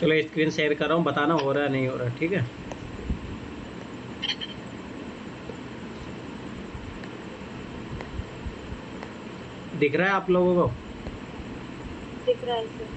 चलो screen share कर रहा हूँ, बताना हो रहा है नहीं हो रहा, ठीक है। दिख रहा है आप लोगों को? दिख रहा है सर।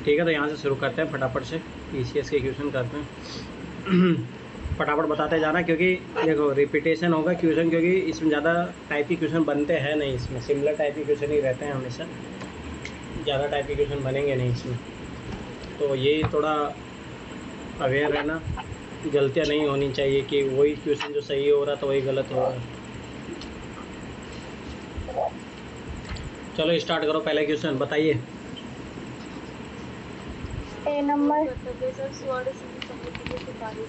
ठीक है, तो यहाँ से शुरू करते हैं फटाफट से, ECS के क्वेश्चन करते हैं। फटाफट बताते जाना, क्योंकि देखो रिपीटेशन होगा क्वेश्चन, क्योंकि इसमें ज़्यादा टाइप के क्वेश्चन बनते हैं नहीं, इसमें सिमिलर टाइप के क्वेश्चन ही रहते हैं हमेशा, ज़्यादा टाइप के क्वेश्चन बनेंगे नहीं इसमें। तो ये थोड़ा अवेयर रहना, गलतियाँ नहीं होनी चाहिए कि वही क्वेश्चन जो सही हो रहा तो वही गलत हो रहा। चलो स्टार्ट करो, पहला क्वेश्चन बताइए। ए नंबर। सर स्वर्ण समिति की सिफारिश।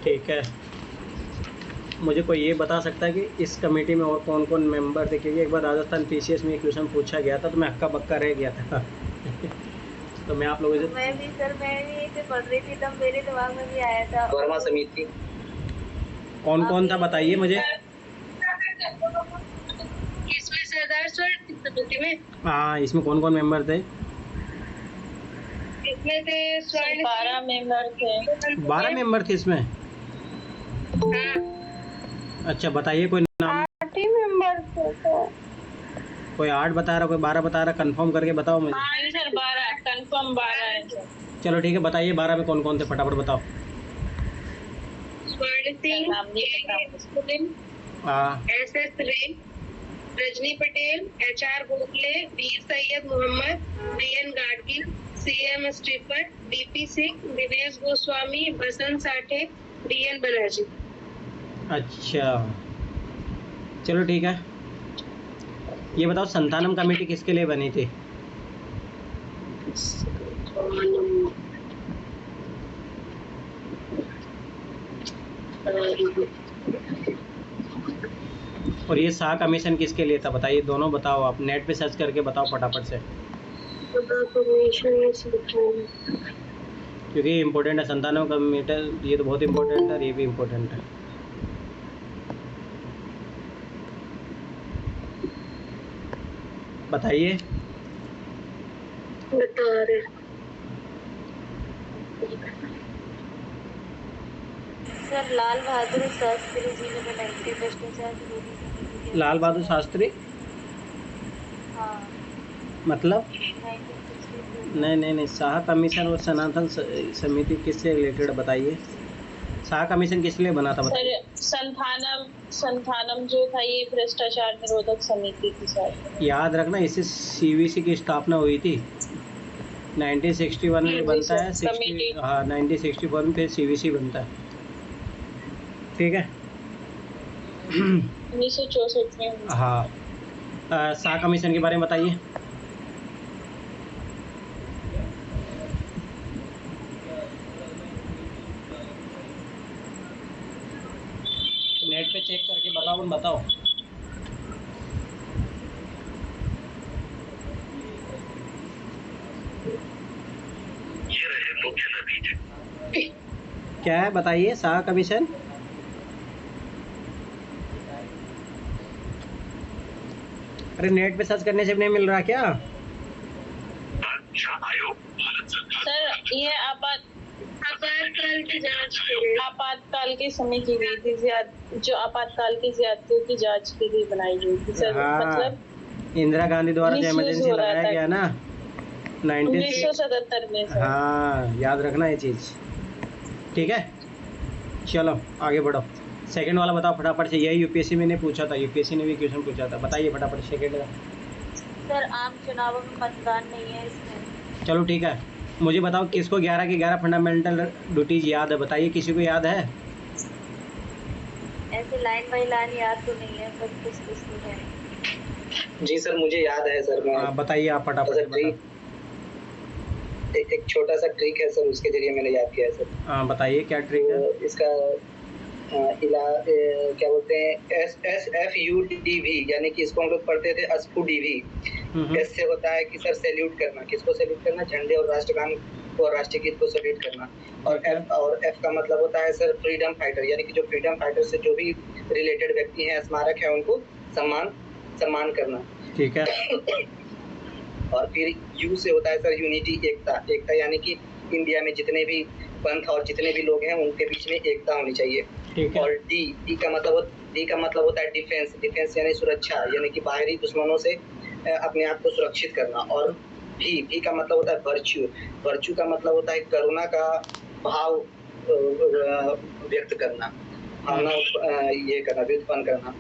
ठीक है, मुझे कोई ये बता सकता है कि इस कमेटी में और कौन कौन मेंबर थे? क्योंकि एक बार राजस्थान PCS में ये क्वेश्चन पूछा गया था तो मैं हक्का बक्का रह गया था। तो मैं आप लोगों से मैं भी सर, मैं भी इसे पढ़ रही थी तब मेरे दिमाग में भी आया था। वर्मा समिति कौन कौन था बताइए मुझे। इसमें सरदार स्वर्ण समिति में, हाँ, इसमें कौन कौन मेंबर थे? इसमें थे स्वर्ण 12 मेंबर थे। 12 मेंबर थे इसमें? अच्छा, बताइए कोई नाम। 8 ही मेंबर थे सर। कोई 8 बता रहा, कोई 12 बता रहा, कंफर्म करके बताओ मुझे। नहीं सर, 12 कंफर्म 12 है सर। चलो ठीक है, बताइए 12 में कौन कौन थे, फटाफट बताओ। स्वर्ण सिंह, हाँ, SS Ray, Rajni Patel, HR Bhosle, Veer Syed Mohammad, DN Gadgil, CM Stephen, DP Singh, Dinesh Goswami, Basant Sathe, DN Banerjee. अच्छा चलो ठीक है, ये बताओ संतानम कमेटी किसके लिए बनी थी? और ये शाह कमीशन किसके लिए था बताइए, दोनों बताओ, आप नेट पे सर्च करके बताओ फटाफट से, क्योंकि इम्पोर्टेंट है संतानम कमेटी, ये तो बहुत इम्पोर्टेंट है और ये भी इम्पोर्टेंट है। बताइए। बता रहे सर लाल बहादुर शास्त्री जी ने बनाई थी भ्रष्टाचार विरोधी समिति। लाल बहादुर शास्त्री? हाँ, मतलब 1962। नहीं, शाह कमीशन और सनातन समिति किससे रिलेटेड बताइए। शाह कमीशन किस लिए बना था बताइए। सर संथानम जो था ये भ्रष्टाचार निरोधक समिति थी सर। याद रखना, इससे CVC की स्थापना हुई थी 1961 में बनता है, 1964 में फिर CVC बनता है, ठीक है। 1964 में। हाँ, शाह कमीशन के बारे में बताइए। नेट पे चेक करके बताओ। क्या है बताइए शाह कमीशन? अरे नेट पे सर्च करने से भी नहीं मिल रहा क्या? सर ये आपातकाल की जांच आपातकाल के समय की गई थी, जो आपातकाल की ज्यादतियों की जांच के लिए बनाई गई थी सर। हाँ, मतलब इंदिरा गांधी द्वारा जो misuse इमरजेंसी हो रहा लगाया था। गया ना 1977 में सर। हाँ, याद रखना ये चीज़, ठीक है। चलो आगे बढ़ो, सेकंड वाला बताओ फटाफट से। यही UPSC में ने पूछा था, UPSC ने भी क्वेश्चन पूछा था, बताइए फटाफट सेकंड का। सर आम चुनावों में मतदान नहीं है इसमें। चलो ठीक है, मुझे बताओ किसको 11 की 11 फंडामेंटल ड्यूटीज याद है, बताइए किसी को याद है? ऐसे लाइन बाय लाइन याद तो नहीं है, पर कुछ तो है। जी सर, मुझे याद है सर। मैं बताइए आप फटाफट सर से बता। एक छोटा सा ट्रिक है सर, उसके जरिए मैंने याद किया है सर। हाँ बताइए क्या ट्रिक है। तो इसका क्या बोलते हैं, SFUDV, यानी कि इसको हम लोग पढ़ते थे SFUDV। एस से होता है कि सर सैल्यूट करना। किसको सैल्यूट करना? झंडे और राष्ट्रगान को और राष्ट्रीय गीत को सैल्यूट करना। और एफ का मतलब होता है सर फ्रीडम फाइटर, यानी कि जो फ्रीडम फाइटर से जो भी रिलेटेड व्यक्ति हैं, स्मारक है, उनको सम्मान करना। ठीक है। और फिर यू से होता है सर यूनिटी, एकता यानी कि इंडिया में जितने भी पंथ और जितने भी लोग हैं उनके बीच में एकता होनी चाहिए। ठीक है। और डी का मतलब होता है डिफेंस यानी सुरक्षा, यानी कि बाहरी दुश्मनों से अपने आप को सुरक्षित करना। और भी का मतलब होता है वर्च्यू का मतलब होता है करुणा का भाव व्यक्त करना, भावना ये करना, व्युत्पन्न करना।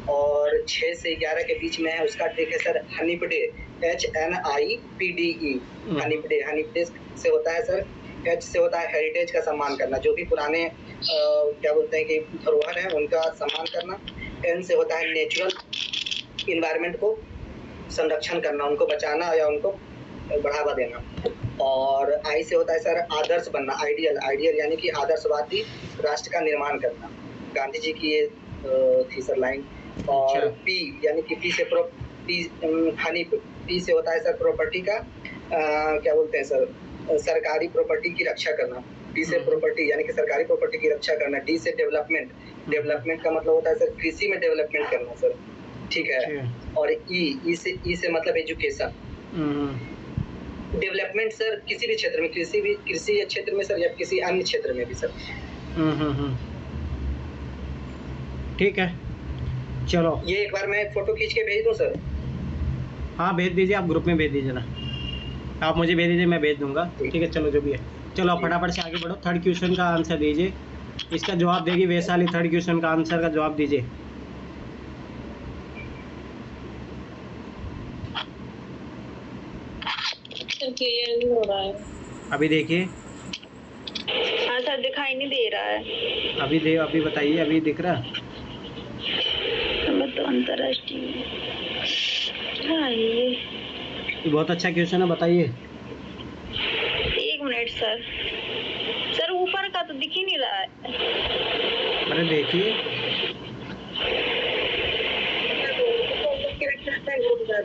और 6 से 11 के बीच में है उसका ट्रिक है सर हनीपडे, HNIPDE। हनीपडे से होता है सर, H से होता है हेरिटेज का सम्मान करना, जो भी पुराने क्या बोलते हैं कि धरोहर है उनका सम्मान करना। N से होता है नेचुरल इन्वायरमेंट को संरक्षण करना, उनको बचाना या उनको बढ़ावा देना। और I से होता है सर आदर्श बनना, आइडियल यानी कि आदर्शवादी राष्ट्र का निर्माण करना। गांधी जी की ये थी सर लाइन। और P यानी कि P से होता है सर प्रॉपर्टी का क्या बोलते हैं सर, सरकारी प्रॉपर्टी की रक्षा करना। P से प्रॉपर्टी यानी कि सरकारी प्रॉपर्टी की रक्षा करना। D से डेवलपमेंट का मतलब होता है सर कृषि में डेवलपमेंट करना सर, ठीक है। और E से मतलब एजुकेशन। डेवलपमेंट सर किसी भी क्षेत्र में, कृषि क्षेत्र में सर या किसी अन्य क्षेत्र में भी सर। ठीक है, चलो ये एक बार मैं फोटो खींच के भेज दूं सर? हाँ भेज दीजिए, आप ग्रुप में भेज दीजिए ना, आप मुझे भेज दीजिए, मैं भेज दूंगा। ठीक है, चलो जो भी है, चलो आप फटाफट से आगे बढ़ो। थर्ड क्वेश्चन का आंसर दीजिए, इसका जवाब देगी वैशाली। थर्ड क्वेश्चन का आंसर का जवाब दीजिए। क्लियर नहीं हो रहा है अभी देखिए। हाँ सर, दिखाई नहीं दे रहा है। अभी बताइए, अभी दिख रहा? तो अंतरराष्ट्रीय हाँ ये बहुत अच्छा क्वेश्चन है, बताइए। 1 मिनट सर ऊपर का तो दिख ही नहीं रहा है। अरे देखिए,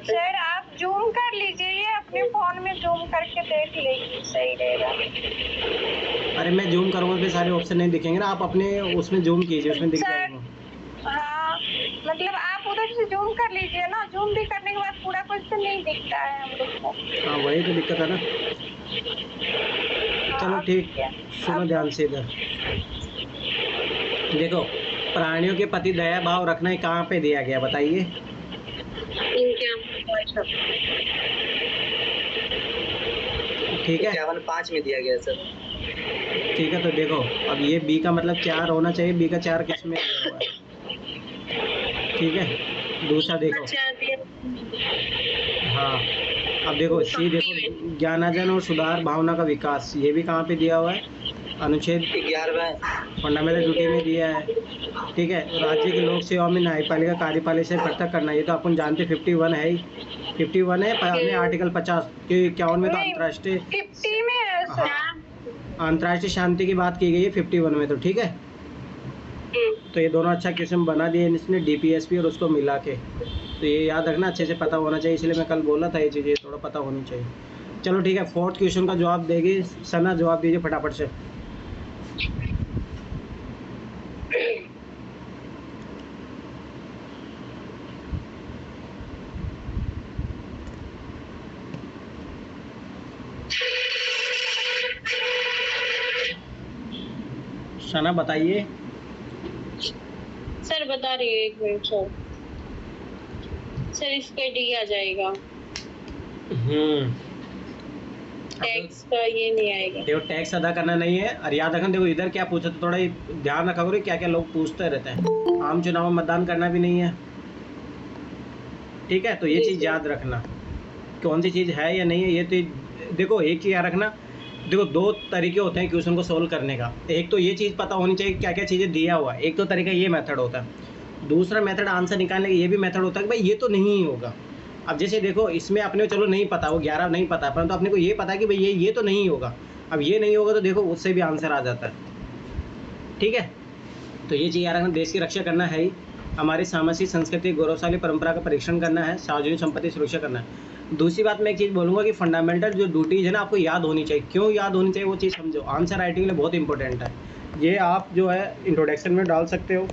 सर आप जूम कर लीजिए, ये अपने फोन में जूम करके देख लीजिए, सही रहेगा। अरे मैं जूम करूँगा तो सारे ऑप्शन नहीं दिखेंगे ना, आप अपने उसमें जूम कीजिए, उसमें दिख जाएगा। हाँ मतलब आप उधर से जूम कर लीजिए ना, जूम भी करने के बाद पूरा क्वेश्चन नहीं दिखता है हम लोग को। हाँ वही तो दिक्कत है ना। चलो ठीक, सुनो ध्यान से इधर देखो। प्राणियों के प्रति दया भाव रखना है कहाँ पे दिया गया, बताइए। ठीक है, 51.5 में दिया गया सर। ठीक है, तो देखो अब ये बी का मतलब 4 होना चाहिए, बी का 4 किस में दिया हुआ है? ठीक है, दूसरा देखो। हाँ अब देखो सी, देखो ज्ञानार्जन और सुधार भावना का विकास, ये भी कहाँ पे दिया हुआ है? अनुच्छेद 11 फंडामेंटल ड्यूटी में दिया है। ठीक है, राज्य के लोक सेवा में न्यायपालिका कार्यपालिका से पृथक करना, ये तो अपन जानते 51 है ही, 51 है अपने आर्टिकल 50 के 51 में तो अंतर्राष्ट्रीय 50 में है सर। अंतर्राष्ट्रीय शांति की बात की गई है 51 में, तो ठीक है। तो ये दोनों अच्छा क्वेश्चन बना दिए इसने, DPSP और उसको मिला के, तो ये याद रखना, अच्छे से पता होना चाहिए, इसलिए मैं कल बोला था ये चीज़ें थोड़ा पता होनी चाहिए। चलो ठीक है, फोर्थ क्वेश्चन का जवाब देगी सना, जवाब दीजिए फटाफट से। सना बताइए। सर बता रही है, 1 मिनट सर इस पे डी आ जाएगा, टैक्स का ये नहीं आएगा। देखो टैक्स अदा करना नहीं है, और याद रखना देखो इधर क्या पूछा, तो थोड़ा ध्यान रखा करो क्या क्या लोग पूछते रहते हैं। आम चुनाव में मतदान करना भी नहीं है, ठीक है, तो ये चीज़ याद रखना कौन सी चीज़ है या नहीं है। ये तो देखो एक चीज़ याद रखना, देखो 2 तरीके होते हैं क्वेश्चन को सोल्व करने का। एक तो ये चीज़ पता होनी चाहिए क्या क्या चीज़ें दिया हुआ है, एक तो तरीका ये मेथड होता है, दूसरा मेथड आंसर निकालने का ये भी मेथड होता है कि भाई ये तो नहीं होगा। अब जैसे देखो इसमें अपने को चलो नहीं पता, वो 11 नहीं पता, परंतु अपने को ये पता है कि भाई ये तो नहीं होगा। अब ये नहीं होगा तो देखो उससे भी आंसर आ जाता है। ठीक है, तो ये चीज़ यार हमें देश की रक्षा करना है ही, हमारी सामाजिक संस्कृति गौरवशाली परंपरा का परीक्षण करना है, सार्वजनिक संपत्ति सुरक्षा करना है। दूसरी बात मैं एक चीज़ बोलूँगा कि फंडामेंटल जो ड्यूटीज़ है ना आपको याद होनी चाहिए। क्यों याद होनी चाहिए वो चीज़ समझो। आंसर राइटिंग के लिए बहुत इंपॉर्टेंट है। ये आप जो है इंट्रोडक्शन में डाल सकते हो,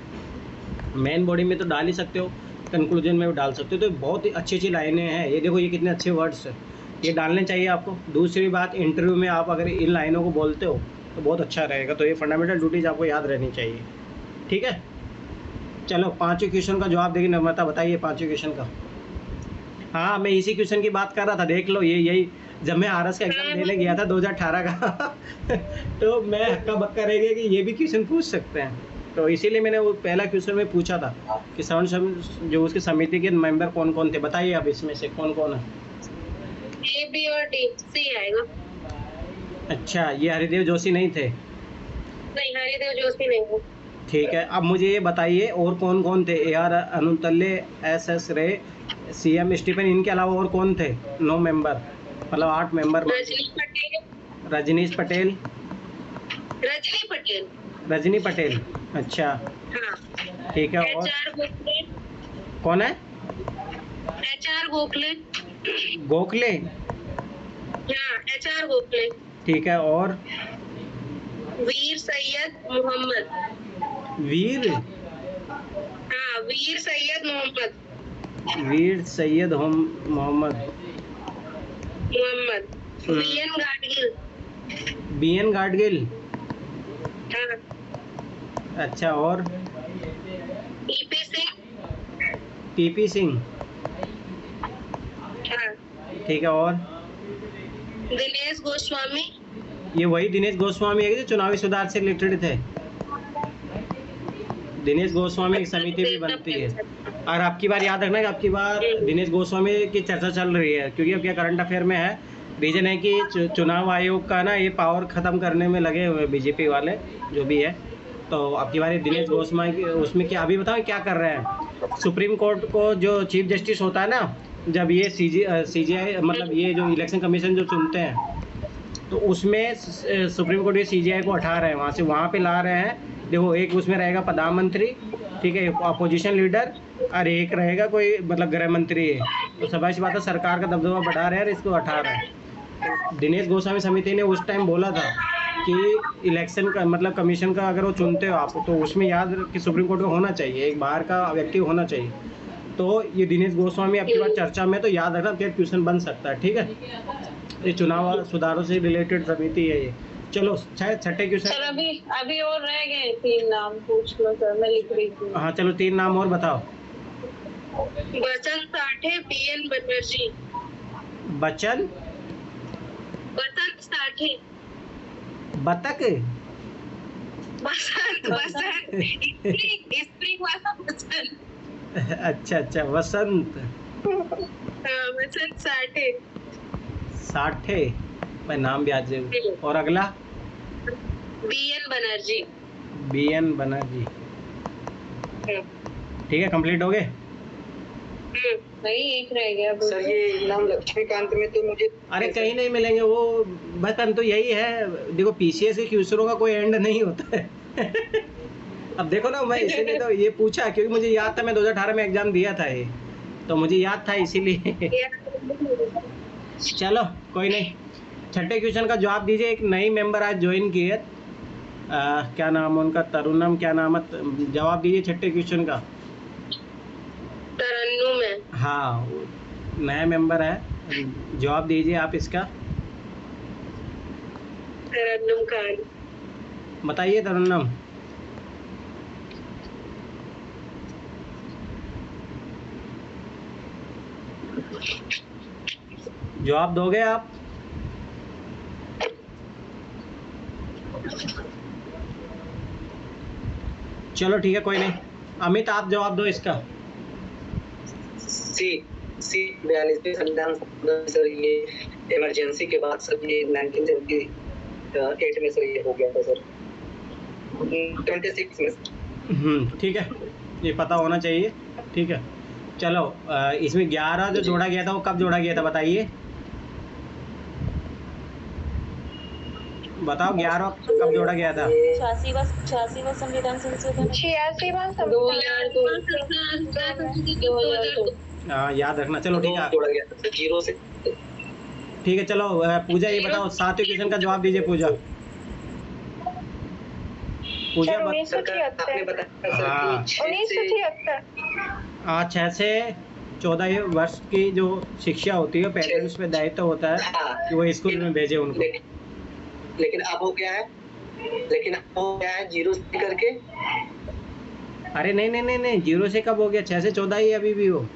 मेन बॉडी में तो डाल ही सकते हो, कंक्लूजन में भी डाल सकते हो। तो बहुत ही अच्छी अच्छी लाइनें हैं। ये देखो ये कितने अच्छे वर्ड्स हैं, ये डालने चाहिए आपको। दूसरी बात इंटरव्यू में आप अगर इन लाइनों को बोलते हो तो बहुत अच्छा रहेगा। तो ये फंडामेंटल ड्यूटीज़ आपको याद रहनी चाहिए। ठीक है, चलो पाँचवें क्वेश्चन का जवाब देगी नम्रता, बताइए पाँचवें क्वेश्चन का। हाँ मैं इसी क्वेश्चन की बात कर रहा था, देख लो ये यही जब मैं आरएस का एग्जाम देने गया था 2018 का तो मैं हक्का बक्का रह गया कि ये भी क्वेश्चन पूछ सकते हैं। तो इसीलिए मैंने वो पहला क्वेश्चन में पूछा था कि जो उसकी समिति के मेंबर कौन कौन थे, बताइए अब इसमें से कौन कौन है। ए, बी और डी, सी आएगा। अच्छा, ये हरिदेव जोशी नहीं थे? नहीं, हरिदेव जोशी नहीं है। ठीक है, अब मुझे ये बताइए और कौन कौन थे। AR अनुतल्ले, SS रे, CM स्टीफन, इनके अलावा और कौन थे? 9 मेंबर, मतलब 8 मेंबर। रजनी पटेल। रजनीश पटेल, रजनी पटेल। रजनी पटेल, अच्छा हाँ। ठीक है। और HR गोखले। कौन है? HR गोखले। गोखले, हाँ, HR गोखले। ठीक है। और वीर सैयद मोहम्मद। वीर, हाँ, वीर सैयद मोहम्मद। वीर सैयद मोहम्मद। BN गाडगिल। BN गाडगिल, हाँ। अच्छा। और PP सिंह। PP सिंह, हाँ। ठीक है। और दिनेश गोस्वामी। ये वही दिनेश गोस्वामी है जो चुनावी सुधार से रिलेटेड थे। दिनेश गोस्वामी की समिति भी बनती है। और आपकी बार याद रखना कि आपकी बार दिनेश गोस्वामी की चर्चा चल रही है, क्योंकि अब क्या करंट अफेयर में है। रीजन है कि चुनाव आयोग का ना ये पावर ख़त्म करने में लगे हुए बीजेपी वाले जो भी है। तो आपकी बार दिनेश गोस्वामी उसमें क्या अभी बताओ क्या कर रहे हैं। सुप्रीम कोर्ट को जो चीफ जस्टिस होता है ना, जब ये CGI मतलब ये जो इलेक्शन कमीशन जो चुनते हैं, तो उसमें सुप्रीम कोर्ट ये CGI को हटा रहे हैं वहाँ से, वहाँ पे ला रहे हैं। देखो एक उसमें रहेगा प्रधानमंत्री, ठीक है, अपोजिशन लीडर, और एक रहेगा कोई मतलब गृह मंत्री है। तो सभा सी बात है, सरकार का दबदबा बढ़ा रहे हैं और इसको हटा रहे हैं। दिनेश गोस्वामी समिति ने उस टाइम बोला था कि इलेक्शन का मतलब कमीशन का अगर वो चुनते हो आप, तो उसमें याद कि सुप्रीम कोर्ट का होना चाहिए, एक बाहर का व्यक्ति होना चाहिए। तो ये दिनेश गोस्वामी आपकी बात चर्चा में, तो याद रखना क्या क्वेश्चन बन सकता है। ठीक है, ये चुनाव सुधारों से रिलेटेड समिति है ये। चलो छठे क्वेश्चन। सर अभी और रह गए 3 नाम, पूछ लो सर, मैं लिख रही थी। हाँ चलो 3 नाम और बताओ। बसंत साठे, BN बनर्जी। बच्चन, बसंत साठे। बतक, बसंत स्प्रिंग वाला बसंत। अच्छा वसंत। हाँ, बसंत साठे। साठे, मैं नाम भी आज। और अगला BN बनर्जी। BN बनर्जी, ठीक है, कंप्लीट हो गए। नहीं, एक रह गया अभी। सर ये नाम लक्ष्मीकांत में तो मुझे अरे कहीं नहीं मिलेंगे वो, बस तो यही है। देखो PCS के क्वेश्चनों का कोई एंड नहीं होता है अब देखो ना, मैं इसीलिए तो ये पूछा क्योंकि मुझे याद था, मैं 2018 में एग्जाम दिया था ये, तो मुझे याद था इसीलिए चलो कोई नहीं। छठे क्वेश्चन का जवाब दीजिए। एक नई मेंबर आज ज्वाइन की है, क्या नाम है उनका, तरुणम क्या नाम है, जवाब दीजिए छठे क्वेश्चन का। तरन्नुम है। हाँ नया मेंबर है, जवाब दीजिए आप इसका। तरन्नुम खान। बताइए तरुणम। जवाब दोगे आप? चलो ठीक है कोई नहीं। अमित आप जवाब दो इसका। सी 42वें संविधान सर, ये इमरजेंसी के बाद सर ये 1978 में सर ये हो गया था सर, 26 में। ठीक है ये पता होना चाहिए। ठीक है, चलो इसमें 11 जो जोड़ा गया था वो कब जोड़ा गया था बताइए, बताओ 11 कब जोड़ा गया था? 86वां संविधान संशोधन 86वां 2002। हाँ याद रखना। चलो ठीक है, जोड़ा गया था सर, 0 से। ठीक है। चलो पूजा ये बताओ, 7वें क्वेश्चन का जवाब दीजिए पूजा। पूजा सर बत... सर आपने 1976 बताया सर हाँ। कि 6 से 1976 6 से 14 वर्ष की जो शिक्षा होती है पेरेंट्स पे दायित्व होता है हाँ, कि वो स्कूल में भेजे उनको। लेकिन अब वो क्या है, 0 से करके अरे नहीं नहीं नहीं नहीं, 0 से कब हो गया, 6 से 14 ही अभी भी हो।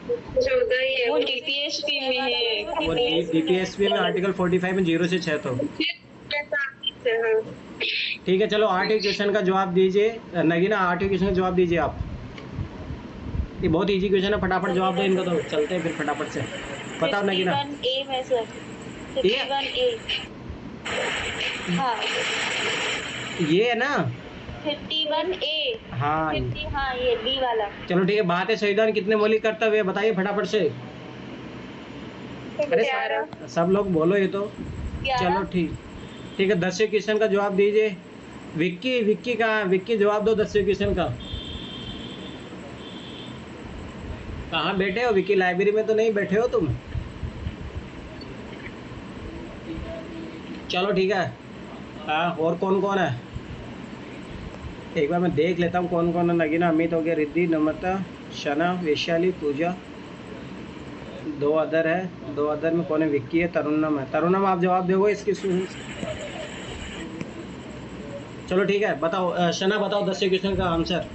14 ही है वो डीपीएसपी में है। वो डीपीएसपी में आर्टिकल 45 में 0 से 6 तो। हाँ। ठीक है, चलो 8वें क्वेश्चन का जवाब दीजिए नगीना, 8वें क्वेश्चन का जवाब दीजिए आप। ये बहुत इजी क्वेश्चन है, फटाफट जवाब दो इनका, तो चलते हैं फिर फटाफट से। बताओ नगीना। 51A में सर, 51A। हाँ ये है ना? 51A। हाँ 50, हाँ ये बी वाला। चलो ठीक है। भारतीय संविधान कितने मौलिक कर्तव्य है बताइए फटाफट से। अरे 11 सब लोग बोलो ये तो। चलो ठीक ठीक है, 10वें क्वेश्चन का जवाब दीजिए। विक्की कहाँ? विक्की जवाब दो 10वें क्वेश्चन का। कहाँ बैठे हो विक्की? लाइब्रेरी में तो नहीं बैठे हो तुम? चलो ठीक है। हाँ, और कौन कौन है एक बार मैं देख लेता हूँ कौन कौन है। नगीना, अमित हो गया, रिद्धि, नम्रता, शना, वैशाली, पूजा, 2 अदर है। 2 अदर में कौन है? विक्की है, तरुणम है। तरुणम आप जवाब दोगे इसकी? चलो ठीक है, बताओ शना बताओ 10वें क्वेश्चन का आंसर।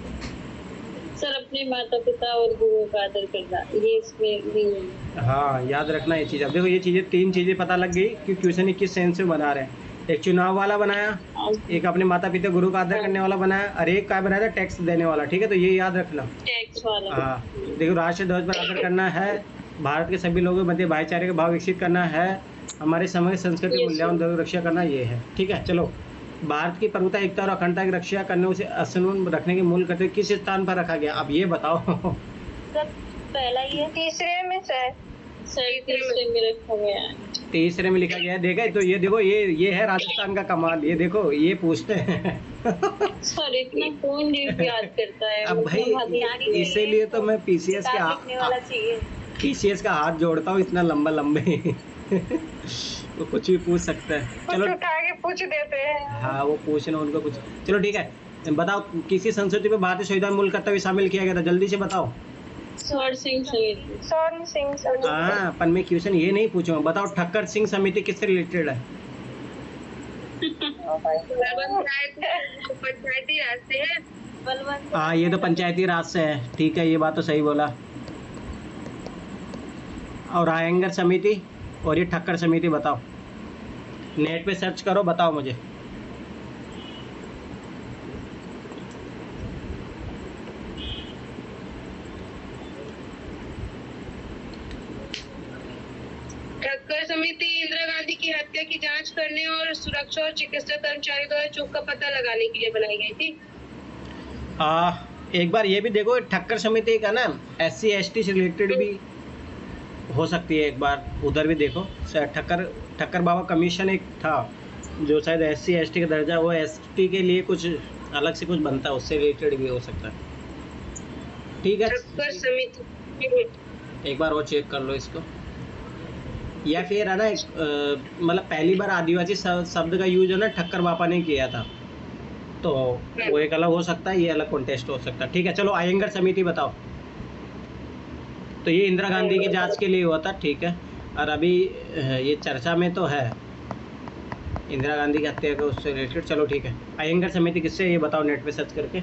सर अपने माता पिता और गुरुओं का आदर करना, ये इसमें भी है। हाँ याद रखना ये चीज़। अब देखो ये चीज़ें 3 चीज़ें पता लग गई कि क्वेश्चन किस सेंस में बना रहे हैं। एक चुनाव वाला बनाया, एक अपने माता पिता गुरु का आदर करने वाला बनाया, और एक क्या बनाया था? टैक्स देने वाला। ठीक है, तो ये याद रखना। टैक्स वाला। हाँ देखो, राष्ट्रीय ध्वज पर आदर करना है, भारत के सभी लोगों के मध्य भाईचारे का भाव विकसित करना है, हमारे समय संस्कृति मूल्यों की रक्षा करना, ये है। ठीक है, चलो भारत की प्रभुता, एकता और अखंडता की रक्षा करने, उसे अक्षुण्ण रखने के मूल कर्तव्य किस स्थान पर रखा गया? अब ये बताओ। सर पहला ही है। तीसरे में सर तीसरे में रखा गया है। तीसरे में लिखा गया है। देखा तो ये देखो, ये है राजस्थान का कमाल। ये देखो ये पूछते हैं। सर इतना कौन डेट याद करता है? अब भाई इसीलिए तो मैं पीसीएस का हाथ जोड़ता हूँ इतना लंबा लंबे। तो कुछ भी पूछ सकता है। चलो कुछ उठा के पूछ देते हैं। हाँ, वो पूछना उनको कुछ। चलो ठीक है, बताओ किसी संस्कृति में भारतीय संविधान मूल कर्तव्य शामिल किया गया था? जल्दी से बताओ। स्वर्ण सिंह समिति। स्वर्ण सिंह समिति। हाँ, अपन में क्वेश्चन ये नहीं पूछूंगा। बताओ ठक्कर सिंह समिति किससे रिलेटेड है? पंचायती राज से है। हाँ ये तो पंचायती राज से है। ठीक है, ये बात तो सही बोला। और आयंगर समिति और ये ठक्कर समिति बताओ। नेट पे सर्च करो, बताओ मुझे। ठक्कर समिति इंदिरा गांधी की हत्या की जांच करने और सुरक्षा और चिकित्सा कर्मचारी द्वारा चूक का पता लगाने के लिए बनाई गई थी। एक बार ये भी देखो, ठक्कर समिति का ना SC/ST से रिलेटेड भी हो सकती है। एक बार उधर भी देखो। ठक्कर बाबा कमीशन एक था जो शायद SC/ST का दर्जा, वो ST के लिए कुछ अलग से कुछ बनता है, उससे रिलेटेड भी हो सकता है। ठीक है, ठक्कर समिति एक बार वो चेक कर लो इसको। या फिर है ना मतलब पहली बार आदिवासी शब्द का यूज है ना ठक्कर बापा ने किया था, तो वो एक अलग हो सकता है, ये अलग कॉन्टेस्ट हो सकता है। ठीक है, चलो आयंगर समिति बताओ। तो ये इंदिरा गांधी की जांच के लिए हुआ था। ठीक है, और अभी ये चर्चा में तो है इंदिरा गांधी की हत्या का, उससे रिलेटेड। चलो ठीक है, आयंगर समिति किससे, ये बताओ नेट पे सर्च करके।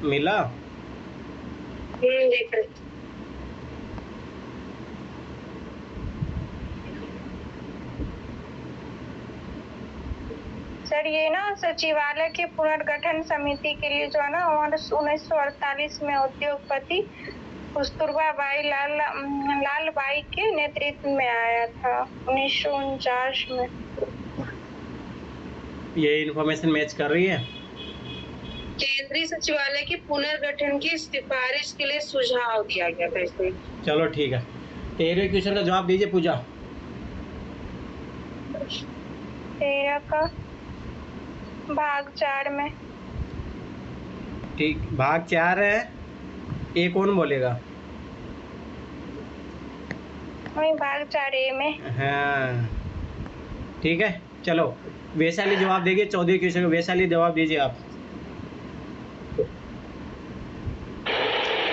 मिला? देख रहे। सर ये ना सचिवालय के पुनर्गठन समिति के लिए जो है ना 1948 में उद्योगपति कस्तूरबा बाई लाल बाई के नेतृत्व में आया था 1949 में। ये इन्फॉर्मेशन मैच कर रही है। केंद्रीय सचिवालय के पुनर्गठन की सिफारिश के लिए सुझाव दिया गया था इसमें। चलो ठीक है, 13वें क्वेश्चन का जवाब दीजिए पूजा। 13 का भाग 4 में। ठीक, भाग 4 है, ए कौन बोलेगा? वही भाग 4A में। हाँ ठीक है, चलो वैशाली जवाब देगी 14वें क्वेश्चन का। वैशाली जवाब दीजिए आप।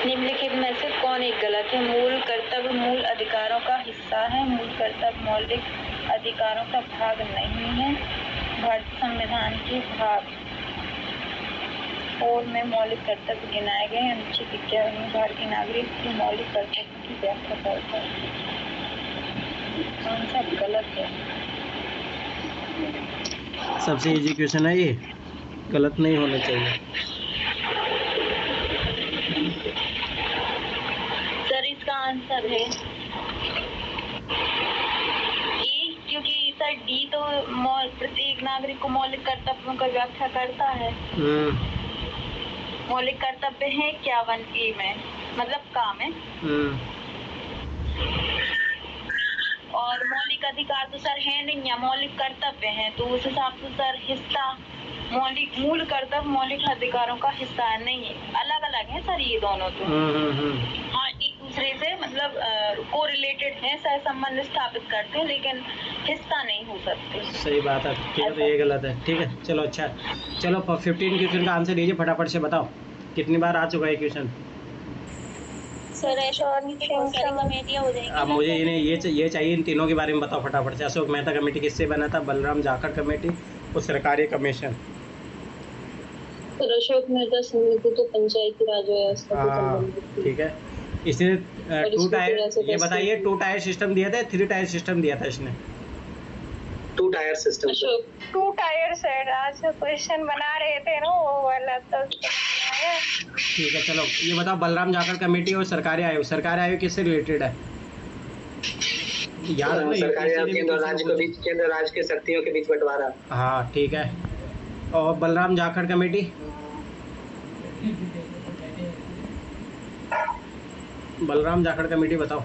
निम्नलिखित में से कौन एक गलत है? मूल कर्तव्य मूल अधिकारों का हिस्सा है। मूल कर्तव्य मौलिक अधिकारों का भाग नहीं है। भारतीय संविधान के भाग 4 में मौलिक कर्तव्य गिनाए गए हैं। अनुच्छेद 51 में भारतीय नागरिक की मौलिक कर्तव्य की व्याख्या करता है। कौन सा गलत है? सबसे इजी क्वेश्चन है ये, गलत नहीं होना चाहिए। सर इसका आंसर है ए, क्योंकि सर डी तो प्रत्येक नागरिक को मौलिक कर्तव्यों का व्याख्या करता है। मौलिक कर्तव्य है 51A में, मतलब काम है। और मौलिक अधिकार तो सर है नहीं है, मौलिक कर्तव्य है, तो उस हिसाब से सर हिस्सा मौलिक मूल कर्तव्य मौलिक अधिकारों का हिस्सा है नहीं, अलग अलग है सर ये दोनों तो। हाँ एक दूसरे से मतलब कोरिलेटेड है, सह संबंध स्थापित करते हैं, लेकिन हिस्सा नहीं हो सकते। सही बात है, ठीक है, तो ये गलत है। ठीक है चलो, अच्छा चलो 15 क्वेश्चन का आंसर दीजिए फटाफट से। बताओ कितनी बार आ चुका है क्वेश्चन? सर ऐसा बहुत सारी कमेटियां हो जाएंगी। अब मुझे इन्हें ये चाहिए, इन तीनों के बारे में बताओ फटाफट से। अशोक मेहता कमेटी किससे बना था? बलराम जाखड़ कमेटी और सरकारी कमीशन। सर अशोक मेहता समिति तो पंचायती राज व्यवस्था से हाँ संबंधित थी। ठीक है, इसने 2 टायर, ये बताइए 2 टायर सिस्टम दिया था, 3 टायर सिस्टम दिया था इसने? 2 tier system. Ashok 2 tyre set आज क्वेश्चन बना रहे थे ना वो वाला, तो ठीक है चलो, ये बताओ बलराम जाखड़ कमेटी और सरकारी आयोग किससे रिलेटेड है? याद है ना? सरकारी आयोग केंद्र राज्य के शक्तियों के बीच बंटवारा। हाँ ठीक है, और बलराम जाखड़ कमेटी? बलराम जाखड़ कमेटी बताओ।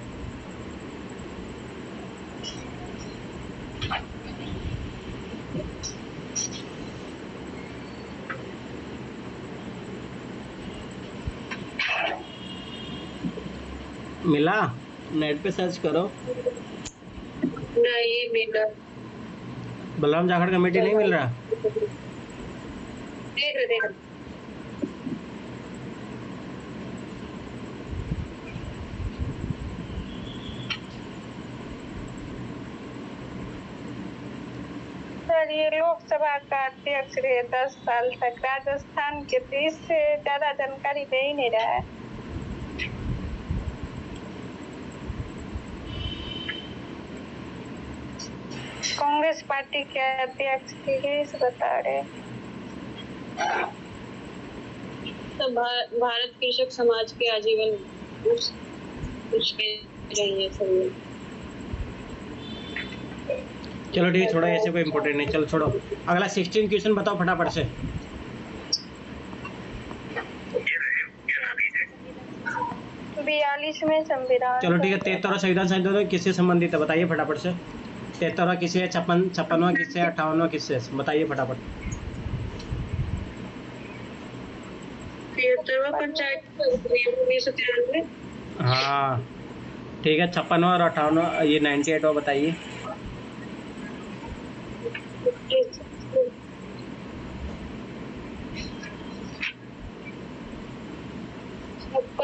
मिला? नेट पे सर्च करो। नहीं मिला। बलराम जाखड़ कमेटी नहीं मिल रहा? देख सर ये लोकसभा का अध्यक्ष रहे 10 साल तक राजस्थान के, तो इससे ज्यादा जानकारी दे ही नहीं रहा है। कांग्रेस पार्टी के अध्यक्ष थे, इसे बता रहे। तो भारत कृषक समाज के आजीवन कुछ रही है सर। चलो ठीक है, छोड़ो, ऐसे कोई इम्पोर्टेंट नहीं, चलो छोड़ो। अगला 16 क्वेश्चन बताओ फटाफट से। 42 में संविधान। चलो ठीक है, 73वां संविधान संशोधन किससे संबंधित है? बताइए फटाफट से। 73वां किससे है? 56वां किससे है? 58वां किससे है? बताइए फटाफट। 73वां पंचायत 1993। हाँ ठीक है, 56वां और 58वां, ये 98वां बताइए।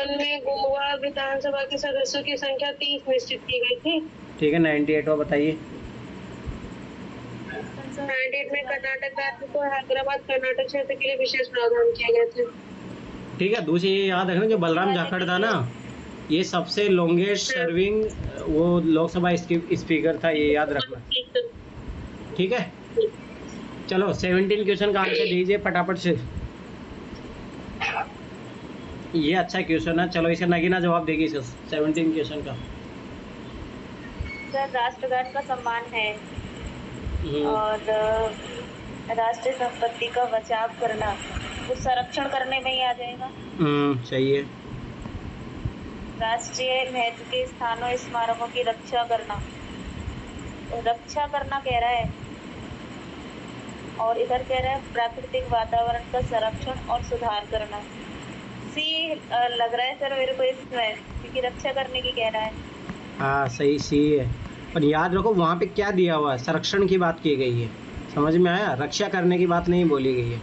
में गोवा विधानसभा के सदस्यों की संख्या 30 निश्चित की गई थी। ठीक है, 98वां बताइए। 98 में कर्नाटक राज्य को हैदराबाद कर्नाटक क्षेत्र के लिए विशेष प्रावधान किए गए थे। ठीक है, दूसरी ये याद रखना, जो बलराम जाखड़ था ना, ये सबसे लॉन्गेस्ट सर्विंग वो लोकसभा स्पीकर था, ये याद रखना। ठीक है चलो 17 क्वेश्चन का आंसर दीजिए फटाफट से। ये अच्छा क्वेश्चन है, चलो इसका नगीना जवाब देगी इसका 17 क्वेश्चन का। सर राष्ट्रगान का सम्मान है हम्म, और राष्ट्रीय संपत्ति का बचाव करना, वो संरक्षण करने में ही आ जाएगा। सही है। राष्ट्रीय महत्व के स्थानों स्मारकों की रक्षा करना, रक्षा करना कह रहा है, और इधर कह रहा है प्राकृतिक वातावरण का संरक्षण और सुधार करना। सी लग रहा है सर मेरे को इसमें, क्योंकि रक्षा करने की कह रहा है। हाँ सही, सी है। पर याद रखो वहाँ पे क्या दिया हुआ है, संरक्षण की बात की गई है, समझ में आया? रक्षा करने की बात नहीं बोली गई है।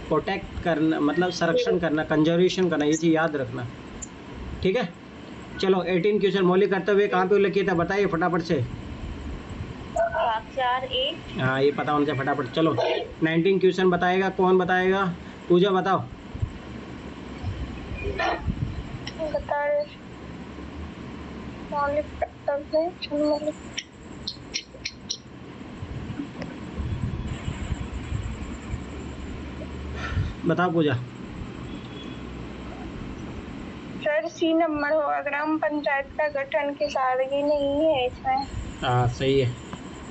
प्रोटेक्ट करना मतलब संरक्षण करना, कंजर्वेशन करना, ये चीज़ याद रखना, ठीक है। चलो 18 क्वेश्चन मौलिक कर्तव्य कहाँ पे उल्लेख किया था, बताइए फटाफट से। भाग 4A। हाँ ये पता होना चाहिए फटाफट। चलो 19 क्वेश्चन बताएगा, कौन बताएगा? पूजा बताओ। बता रहे मौलिक कर्तव्य मौलिक बताओ पूजा। सर सी नंबर होगा, ग्राम पंचायत का गठन की सादगी नहीं है इसमें। हाँ सही है।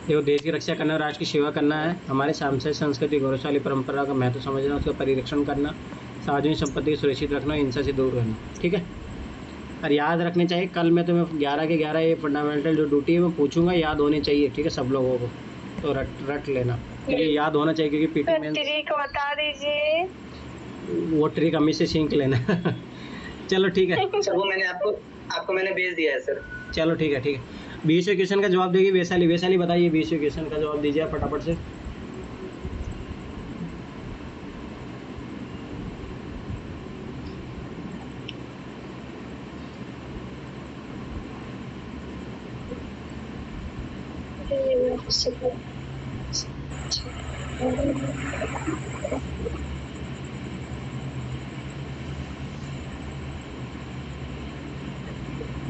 देखो देश की रक्षा करना, राष्ट्र की सेवा करना है, हमारे सांस्कृतिक संस्कृति गौरवशाली परंपरा का महत्व समझना, उसका परिरक्षण करना, सार्वजनिक संपत्ति को सुरक्षित रखना, हिंसा से दूर रहना, ठीक है। और याद रखने चाहिए, कल मैं तुम्हें 11 के 11 ये फंडामेंटल जो ड्यूटी है मैं पूछूंगा, याद होनी चाहिए, ठीक है सब लोगों को, तो रट लेना, क्योंकि याद होना चाहिए, क्योंकि पीटी में ट्रिक बता दीजिए। वो ट्रिक अमित से सीख लेना। चलो ठीक है। सर वो मैंने आपको मैंने भेज दिया है सर। चलो ठीक है, ठीक है। 20वें क्वेश्चन का जवाब देगी वैशाली। वैशाली बताइए 20वें क्वेश्चन का जवाब दीजिए आप फटाफट से।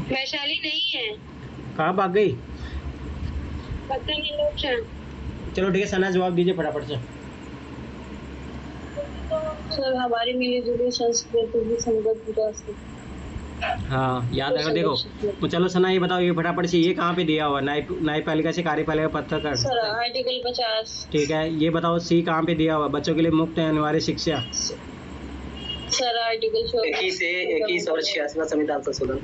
वैशाली नहीं है, कहाँ भाग गई? पता नहीं लोग हैं। चलो ठीक है, सना जवाब दीजिए फटाफट से। सर हमारी मिली जुली संस्कृति की संगत विरासत। हाँ याद रखो। देखो तो चलो सना ये बताओ, ये फटाफट से ये कहाँ पे दिया हुआ है? न्यायपालिका से कार्यपालिका पत्र कर। Sir article 50। ठीक है, ये बताओ सी कहाँ पे दिया हुआ? बच्चों के लिए मुफ्त अनिवार्य शिक्षा। सर आर्टिकल 21 और 86 में संविधान संशोधन,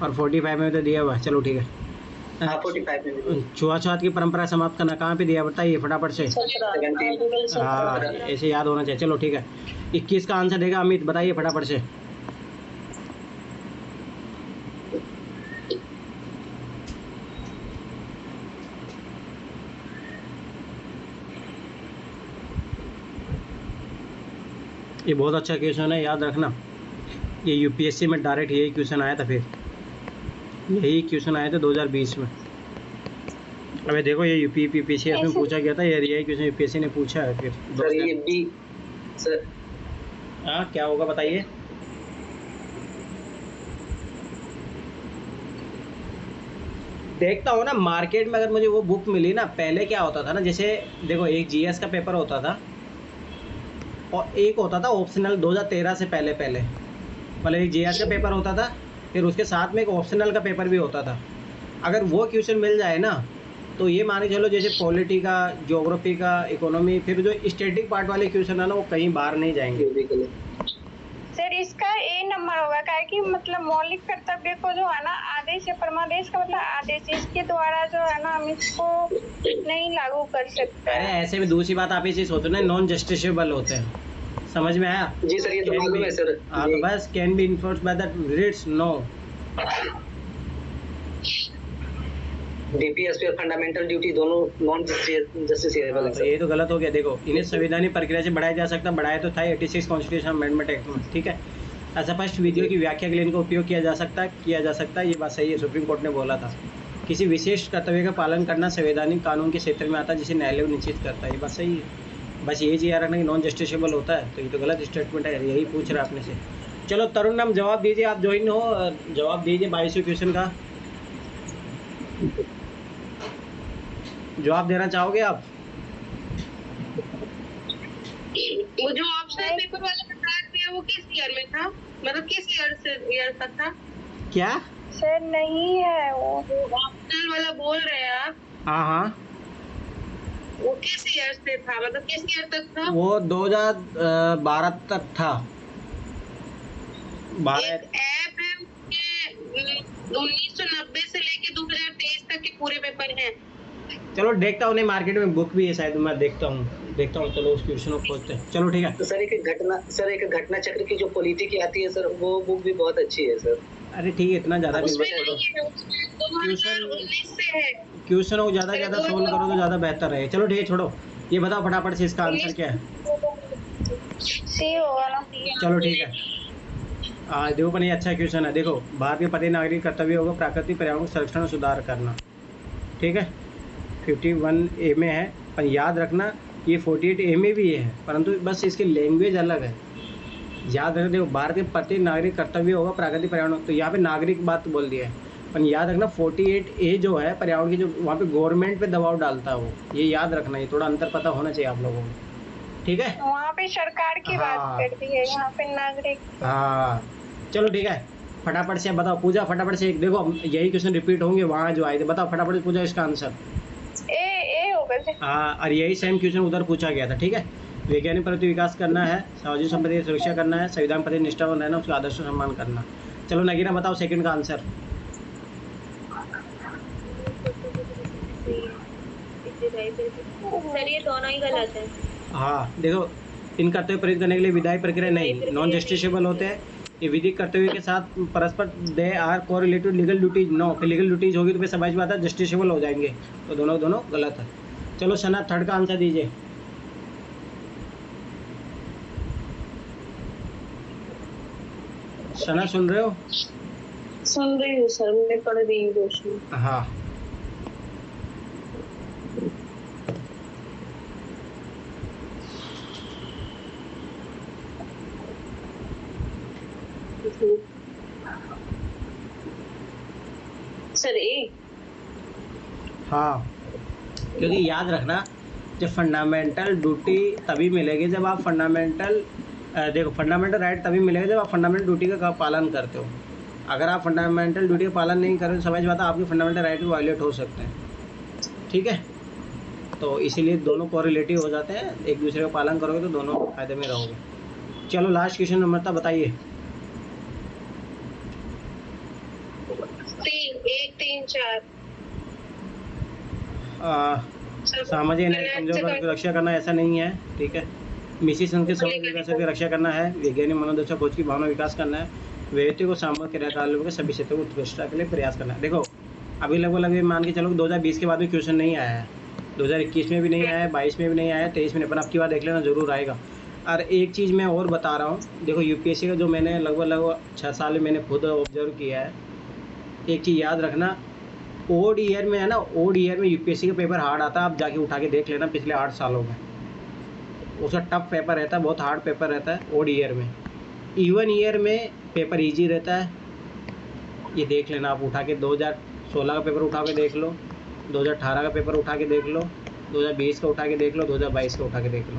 और 45 में तो दिया हुआ है। चलो ठीक है। 45 में भी। छुआछूत की परंपरा समाप्त करना कहाँ पे दिया, बताइए फटाफट से। हाँ ऐसे याद होना चाहिए। चलो ठीक है, 21 का आंसर देगा अमित, बताइए फटाफट से। ये बहुत अच्छा क्वेश्चन है, याद रखना। ये यूपीएससी में डायरेक्ट यही क्वेश्चन आया था, फिर यही क्वेश्चन आया था 2020 में। अबे देखो ये यूपीपीसी में पूछा गया था, यही क्वेश्चन यूपीएससी ने पूछा है फिर। सर ये बी सर। हाँ क्या होगा बताइए। देखता हूँ ना मार्केट में, अगर मुझे वो बुक मिली ना, पहले क्या होता था ना, जैसे देखो एक जीएस का पेपर होता था और एक होता था ऑप्शनल 2013 से पहले मतलब एक जीएस का पेपर होता था, फिर उसके साथ में एक ऑप्शनल का पेपर भी होता था। अगर वो क्वेश्चन मिल जाए ना तो ये मान के चलो जैसे पॉलिटी का, ज्योग्राफी का, इकोनॉमी, फिर जो स्टैटिक पार्ट वाले क्वेश्चन है ना वो कहीं बाहर नहीं जाएंगे। सर इसका ए नंबर होगा, क्या कि मतलब मौलिक कर्तव्य को जो है ना आदेश या परमादेश का मतलब आदेश, इसके द्वारा जो है ना हम इसको नहीं लागू कर सकते। अरे ऐसे में दूसरी बात आप ये चीज सोचो ना, नॉन जस्टिसेबल होते हैं, समझ में आया? जी सर ये तो मालूम है सर। हाँ तो बस can be enforced by the writs, no. DPSP और फंडामेंटल ड्यूटी दोनों नॉन जस्टिसेबल है तो सर। ये तो गलत हो गया। देखो इन्हें संवैधानिक प्रक्रिया से बढ़ाया जा सकता, बढ़ाया तो था 86 कॉन्स्टिट्यूशन अमेंडमेंट एक्ट में, ठीक है। अस्पष्ट विधियों की व्याख्या के लिए इनका उपयोग किया जा सकता है, ये बात सही है, सुप्रीम कोर्ट ने बोला था। किसी विशेष कर्तव्य का पालन करना संवैधानिक कानून के क्षेत्र में आता है, जिसे न्यायालय निश्चित करता है, ये बात सही है। बस ये चीज़ याद रखना कि नॉन जस्टिसेबल होता है, तो ये तो गलत स्टेटमेंट है, यही पूछ रहा है आपने से। चलो तरुण नाम जवाब दीजिए, आप ज्वाइन हो, जवाब दीजिए 22वें क्वेश्चन का। जवाब देना चाहोगे आप? वो जो ऑप्शनल पेपर वाला बता दिया वो किस ईयर में था? मतलब किस ईयर तक था? क्या? सर नहीं है वो। ऑप्शनल वाला बोल रहे हैं आप, हाँ हाँ, वो किस ईयर से था, मतलब किस ईयर तक था? वो 2012 तक था। 12। एक ऐप है उसके 1990 से लेके 2023 तक के पूरे पेपर हैं। चलो देखता हूँ, नहीं मार्केट में बुक भी है शायद, मैं देखता हूँ, चलो उस क्वेश्चन को खोजते हैं। चलो ठीक है। तो सर एक घटना चक्र की जो पॉलिटी की आती है सर, वो बुक भी बहुत अच्छी है सर। अरे ठीक है, इतना ज़्यादा उसमें नहीं नहीं है, उसमें 2019 से है। क्वेश्चन को ज़्यादा ज़्यादा सोल्व करो तो ज़्यादा बेहतर है। चलो ठीक है, छोड़ो, ये बताओ फटाफट से इसका आंसर क्या है। सी होगा ना। चलो ठीक है। देखो पर ये अच्छा क्वेश्चन है। देखो, भारत के प्रत्येक नागरिक कर्तव्य होगा प्राकृतिक पर्यावरण संरक्षण और सुधार करना। ठीक है, 51A में है, पर याद रखना ये 48A में भी है, परंतु बस इसकी लैंग्वेज अलग है। याद रखना, देखो भारत के प्रत्येक नागरिक कर्तव्य होगा प्राकृतिक पर्यावरण, तो यहाँ पे नागरिक बात बोल दिया है, पर याद रखना 48A जो है पर्यावरण की, जो वहाँ पे गवर्नमेंट पे दबाव डालता है वो, ये याद रखना, ये थोड़ा अंतर पता होना चाहिए आप लोगों को। ठीक है, वहाँ पे सरकार की बात हाँ। कर दी है, यहाँ पे नागरिक। हाँ चलो ठीक है, फटाफट से बताओ पूजा, फटाफट से। देखो यही क्वेश्चन रिपीट होंगे वहाँ जो आए थे, बताओ फटाफट से पूजा इसका आंसर। ए होगा सर। हाँ, और यही सेम क्वेश्चन उधर पूछा गया था। ठीक है, वैज्ञानिक प्रति विकास करना है, सामाजिक संपत्ति की सुरक्षा करना है, संविधान प्रति निष्ठावान रहना, उसका आदर्श सम्मान करना। चलो नगीना बताओ सेकंड का आंसर। सर ये दोनों ही गलत है। हाँ देखो, इन कर्तव्य प्रेरित करने के लिए विधायी प्रक्रिया नहीं, नॉन जस्टिसेबल होते हैं ये। विधिक कर्तव्य के साथ परस्पर they are correlated legal duties no, फिर लीगल ड्यूटीज होगी तो फिर समझ में आता है जस्टिसेबल हो जाएंगे, तो दोनों गलत है। चलो सना थर्ड का आंसर दीजिए। सना सुन रहे हो? सुन रही हूँ सर, मैं पढ़ रही हूँ क्वेश्चन। हाँ सर ए। हाँ, क्योंकि याद रखना, जब फंडामेंटल ड्यूटी तभी मिलेगी जब आप फंडामेंटल देखो, फंडामेंटल राइट तभी मिलेगा जब आप फंडामेंटल ड्यूटी का पालन करते हो। अगर आप फंडामेंटल ड्यूटी का पालन नहीं करें तो समझ में आता है आपके फंडामेंटल राइट भी वायलेट हो सकते हैं। ठीक है, तो इसीलिए दोनों कोरिलेटिव हो जाते हैं, एक दूसरे का पालन करोगे तो दोनों फायदे में रहोगे। चलो लास्ट क्वेश्चन नंबर था, बताइए। 1 3 4। सामाजिक न्याय कमजोर वर्ग की रक्षा करना ऐसा नहीं है। ठीक है, मिशी संघ के समग्र विकास की रक्षा करना है, वैज्ञानिक मनोदशा खोज की भावना विकास करना है, व्यक्ति को सामूहिक क्रियाकलापों के सभी क्षेत्रों में उत्कृष्टता के लिए प्रयास करना है। देखो अभी लगभग मान के चलो 2020 के बाद भी क्वेश्चन नहीं आया है, 2021 में भी नहीं आया है, 22 में भी नहीं आया है, 23 में नहीं, पर अब की बार देख लेना जरूर आएगा। और एक चीज़ मैं और बता रहा हूँ, देखो यूपीएससी का जो मैंने लगभग 6 साल में मैंने खुद ऑब्जर्व किया है, एक चीज़ याद रखना, ओड ईयर में है ना, ओड ईयर में यूपीएससी का पेपर हार्ड आता है, आप जाके उठा के देख लेना पिछले 8 सालों में, उसका टफ पेपर रहता है, बहुत हार्ड पेपर रहता है ओड ईयर में। इवन ईयर में पेपर इजी रहता है, ये देख लेना आप उठा के। 2016 का पेपर उठा के देख लो, 2018 का पेपर उठा के देख लो, 2020 का उठा के देख लो, 2022 का उठा के देख लो।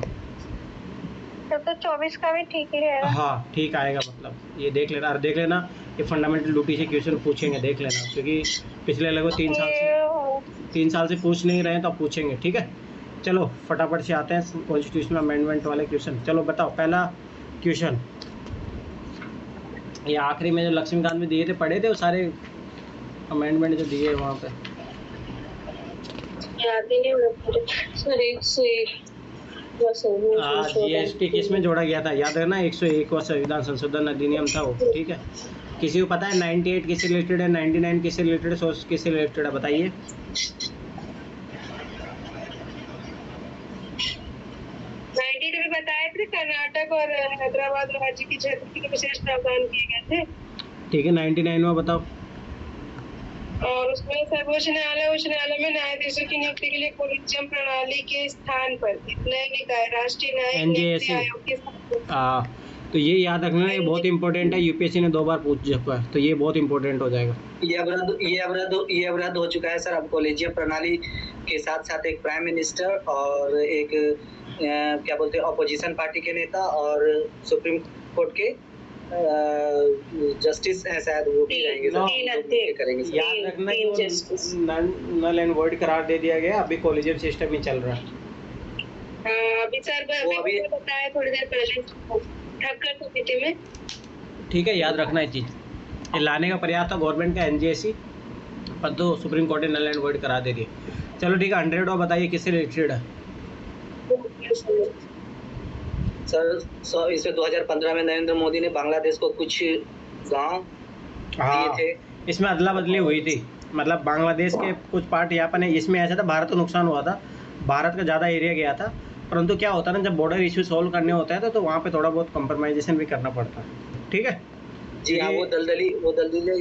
तब तो 24 का भी ठीक ही रहेगा। हाँ ठीक आएगा, मतलब ये देख लेना। और देख लेना ये फंडामेंटल ड्यूटी से क्वेश्चन पूछेंगे, देख लेना, क्योंकि पिछले लगभग 3 साल से पूछ नहीं रहे हैं तो अब पूछेंगे। ठीक है, चलो फटाफट से आते हैं कॉन्स्टिट्यूशनल अमेंडमेंट वाले क्वेश्चन। चलो बताओ पहला क्वेश्चन, ये आखिरी में जो लक्ष्मीकांत में दिए थे, पढ़े थे वो सारे अमेंडमेंट जो दिए वहाँ पे? याद ही नहीं सर। 101 जीएसटी किस में जोड़ा गया था, याद रखना 101 संविधान संशोधन अधिनियम था वो। ठीक है, किसी को पता है 98 किससे रिलेटेड है, 99 किससे रिलेटेड है, 100 किससे रिलेटेड है, बताइए। 92 में बताए थे, कर्नाटक और हैदराबाद राज्य की क्षेत्र के लिए विशेष प्रावधान किए गए थे। ठीक है, 99 में बताओ। और उसमें सर्वोच्च न्यायालय उच्च न्यायालय में न्यायाधीशों की नियुक्ति के लिए कोलिजियम प्रणाली के स्थान पर नए निकाय राष्ट्रीय न्यायिक नियुक्ति आयोग के स्थान। तो ये याद रखना, ये बहुत इंपॉर्टेंट है, यूपीएससी ने 2 बार पूछ चुका है, तो ये बहुत इंपॉर्टेंट हो जाएगा। ये अब रद्द हो चुका है सर। अब कोलेजियम प्रणाली के साथ साथ एक प्राइम मिनिस्टर और एक क्या बोलते हैं अपोजिशन पार्टी के नेता और सुप्रीम कोर्ट के जस्टिस हैं शायद, वो भी रहेंगे सर, तीन लोग अध्यक्ष। मिलके करेंगे सर। याद रखना कि तीन वो justice। नल एंड वॉइड करार दे दिया गया, अभी कॉलेजियम सिस्टम ही चल रहा है। अभी सर वो अभी बताया थोड़ी देर पहले ठक्कर कमेटी में। ठीक है, याद रखना ये चीज़। ये लाने का प्रयास था गवर्नमेंट का एनजीएसी, पर तो सुप्रीम कोर्ट ने नल एंड वॉइड करा दे दी। चलो ठीक है, 100 और बताइए किससे रिलेटेड है। सर इसमें 2015 में नरेंद्र मोदी ने बांग्लादेश को कुछ गांव दिए थे। इसमें अदला बदली हुई थी, मतलब बांग्लादेश के कुछ पार्ट यहाँ पर, इसमें ऐसा था भारत को नुकसान हुआ था, भारत का ज़्यादा एरिया गया था, परंतु क्या होता है ना, जब बॉर्डर इशू सॉल्व करने होता है तो वहाँ पे थोड़ा बहुत कंप्रोमाइजेशन भी करना पड़ता है। ठीक है जी हाँ, वो दलदली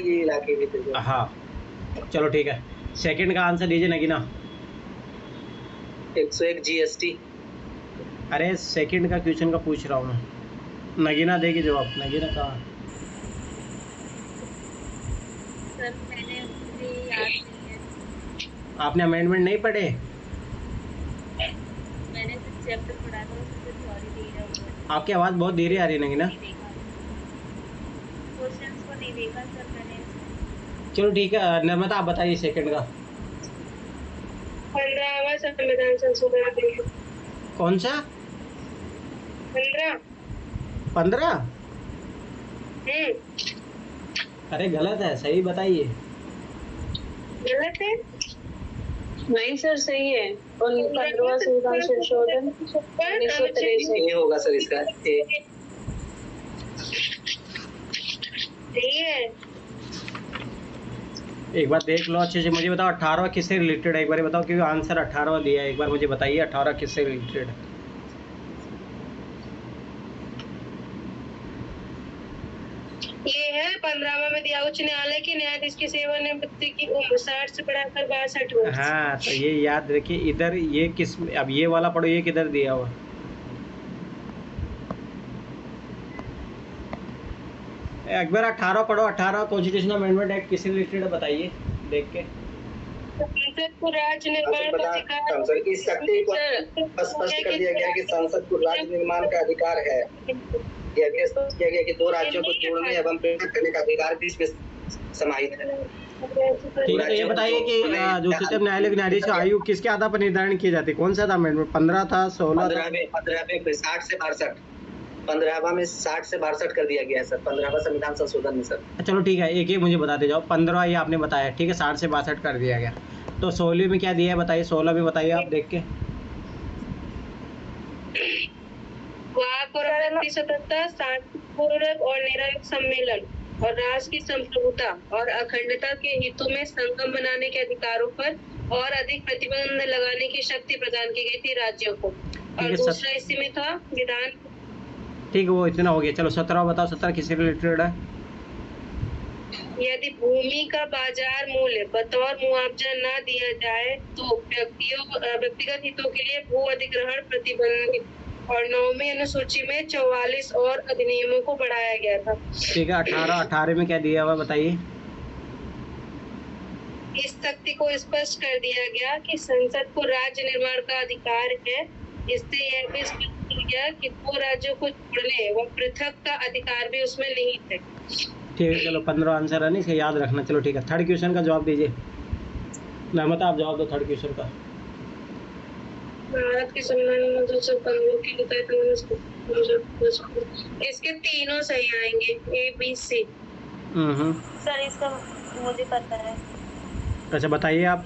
ये इलाके भी थे। हाँ चलो ठीक है, सेकंड का आंसर दीजिए नगीना। 101 जीएसटी। अरे सेकंड का क्वेश्चन का पूछ रहा हूँ मैं, नगीना देगी जवाब। नगीना कहाँ? सर मैंने मुझे याद नहीं है, आपने अमेंडमेंट नहीं पढ़े? मैंने जो चैप्टर पढ़ा था उसमें थ्योरी दे रहा हुआ आपकी आवाज़ बहुत धीरे आ रही है नगीना। क्वेश्चंस को नहीं देखा सर मैंने। चलो ठीक है, नर्मदा आप बताइए सेकंड का। 15वां संविधान संशोधन अधिनियम। कौन सा? 15? अरे गलत है, सही बताइए। गलत है? नहीं सर सही है। 15वां संविधान संशोधन 1963। ये होगा सर इसका सही है। एक बार देख लो अच्छे से, मुझे बताओ 18 किससे रिलेटेड है, एक बार बताओ, क्योंकि आंसर 18 दिया है। एक बार मुझे बताइए 18 किससे रिलेटेड है। ये है 15वां में दिया, उच्च न्यायालय के न्यायाधीश की सेवानिवृत्ति की उम्र 60 से बढ़ाकर 62 वर्ष। हाँ तो ये याद रखिए। इधर ये किस, अब ये वाला पढ़ो, ये किधर दिया हुआ। एक बार 18 पढ़ो। 18 कॉन्स्टिट्यूशनल अमेंडमेंट एक्ट किससे रिलेटेड है बताइए देख के। संसद को राज्य निर्माण का अधिकार। सर इस शक्ति को स्पष्ट कर दिया गया कि संसद को राज्य निर्माण का अधिकार है। यह स्पष्ट किया गया कि दो राज्यों को जोड़ने एवं पृथक करने का अधिकार भी इसमें समाहित है। ठीक है, तो ये बताइए कि जो उच्चतम न्यायालय के न्यायाधीश की आयु किसके आधार पर निर्धारण की जाती है? कौन सा था अमेंडमेंट? 15 था, 16 था? 15 में 60 से 62। 15वां में 60 से 62 कर दिया गया है सर, 15वां संविधान संशोधन में सर। चलो ठीक है, एक मुझे बताते जाओ। 15 ये आपने बताया, ठीक है, 60 से 62 कर दिया गया। तो 16 में क्या दिया है बताइए, 16 में बताइए आप देख के। वाक और अभिव्यक्ति स्वतंत्रता, शांतिपूर्वक और निरंकुश सम्मेलन और राष्ट्र की संप्रभुता और अखंडता के हितों में संगम बनाने के अधिकारों पर और अधिक प्रतिबंध लगाने की शक्ति प्रदान की गई थी राज्यों को। और दूसरा इसी में था विधान। ठीक है, वो इतना हो गया। चलो 17 बताओ, 17 किससे रिलेटेड है? यदि भूमि का बाजार मूल्य बतौर मुआवजा न दिया जाए तो व्यक्तिगत हितों के लिए भू अधिग्रहण प्रतिबंधित, और 9वीं अनुसूची में 44 और अधिनियमों को बढ़ाया गया था। ठीक है, 18 में क्या दिया हुआ बताइए। इस तख्ती को स्पष्ट कर दिया गया कि संसद को राज्य निर्माण का अधिकार है। इससे यह भी स्पष्ट किया गया कि दो राज्यों को जोड़ने व पृथक का अधिकार भी उसमें निहित है। ठीक है, चलो 15 आंसर है ना, इसे याद रखना। चलो ठीक है, थर्ड क्वेश्चन का जवाब दीजिए। नर्मदा आप जवाब दो थर्ड क्वेश्चन का। भारत के संविधान में 215 की इसके तीनों सही आएंगे, ABC। सर इसका मुझे पता है। अच्छा बताइए आप,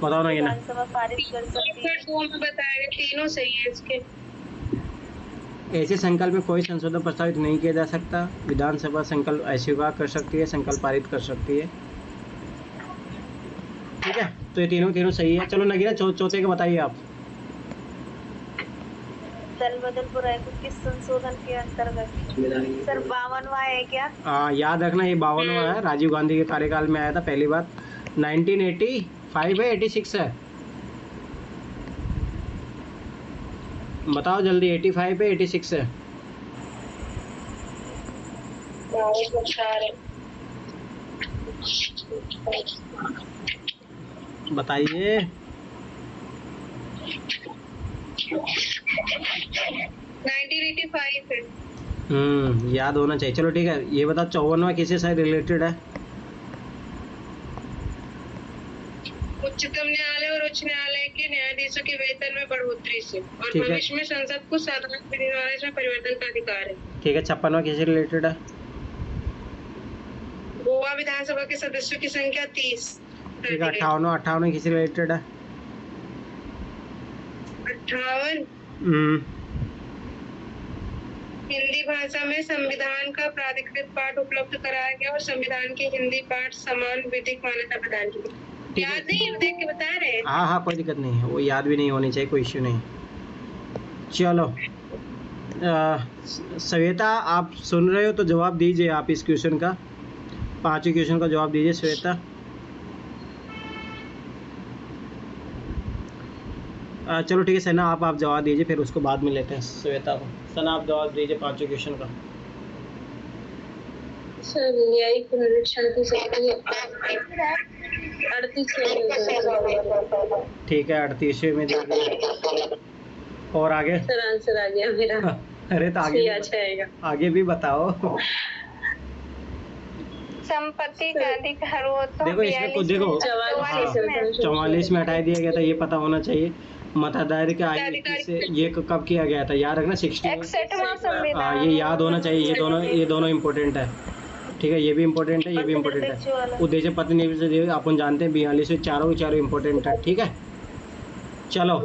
बताओ ना ये ना। विधानसभा पारित कर सकती है। में बताया गया तीनों सही है इसके। ऐसे संकल्प में कोई संशोधन प्रस्तावित नहीं किया जा सकता। विधानसभा संकल्प अस्वीकार कर सकती है, संकल्प पारित कर सकती है। ठीक है, तो ये तीनों सही है। चलो नगीना चौथे का बताइए आप। दल बदल बुराई को किस संशोधन के अंतर्गत? सर 52वां है क्या? याद रखना, ये 52वां है, राजीव गांधी के कार्यकाल में आया था पहली बार। 1985 है, 86 है? बताओ जल्दी, 85 है 86 है? बताइए। 1985 है। याद होना चाहिए। चलो ठीक है, ये बताओ 54वां किससे से रिलेटेड है? उच्चतम न्यायालय और उच्च न्यायालय के न्यायाधीशों के वेतन में बढ़ोतरी से, और ठीक है। भविष्य में संसद को साधारण विधि द्वारा इसमें परिवर्तन का अधिकार है। ठीक है, 56वां किससे रिलेटेड है? गोवा विधानसभा के सदस्यों की संख्या 30। ठीक है, 58वां किससे रिलेटेड है? 58 हिंदी भाषा में संविधान का प्राधिकृत पाठ उपलब्ध कराया गया और संविधान के हिंदी पाठ समान विधिक मान्यता प्रदान की गई। याद नहीं, देख के बता रहे हैं। हाँ, कोई दिक्कत नहीं है, वो याद भी नहीं होनी चाहिए, कोई इश्यू नहीं। चलो श्वेता, आप सुन रहे हो तो जवाब दीजिए आप इस क्वेश्चन का, 5वें क्वेश्चन का जवाब दीजिए श्वेता। चलो ठीक है सना, आप जवाब दीजिए, फिर उसको बाद में लेते हैं श्वेता को। सना आप जवाब दीजिए 5वें क्वेश्चन का। सर न्यायिक पुनरीक्षण की संख्या 38। ठीक है, 38वें में दीजिए। और आगे? सर आंसर आ गया मेरा। अरे तो आगे आ जाएगा, आगे भी बताओ। संपत्ति का अधिकार हो तो देखो इसमें कुछ देखो, 44 में हटा दिया गया था, ये पता होना चाहिए। मताधिकार की आयु 21 से ये कब किया गया था, याद रखना 60। 61वां संविधान। हाँ, ये याद होना चाहिए, ये दोनों इम्पोर्टेंट है। ठीक है, ये भी इम्पोर्टेंट है, ये भी इम्पोर्टेंट है। उद्देश्य पत्र निविष्ट अपन जानते हैं 42 में चारों इम्पोर्टेंट है। ठीक है, चलो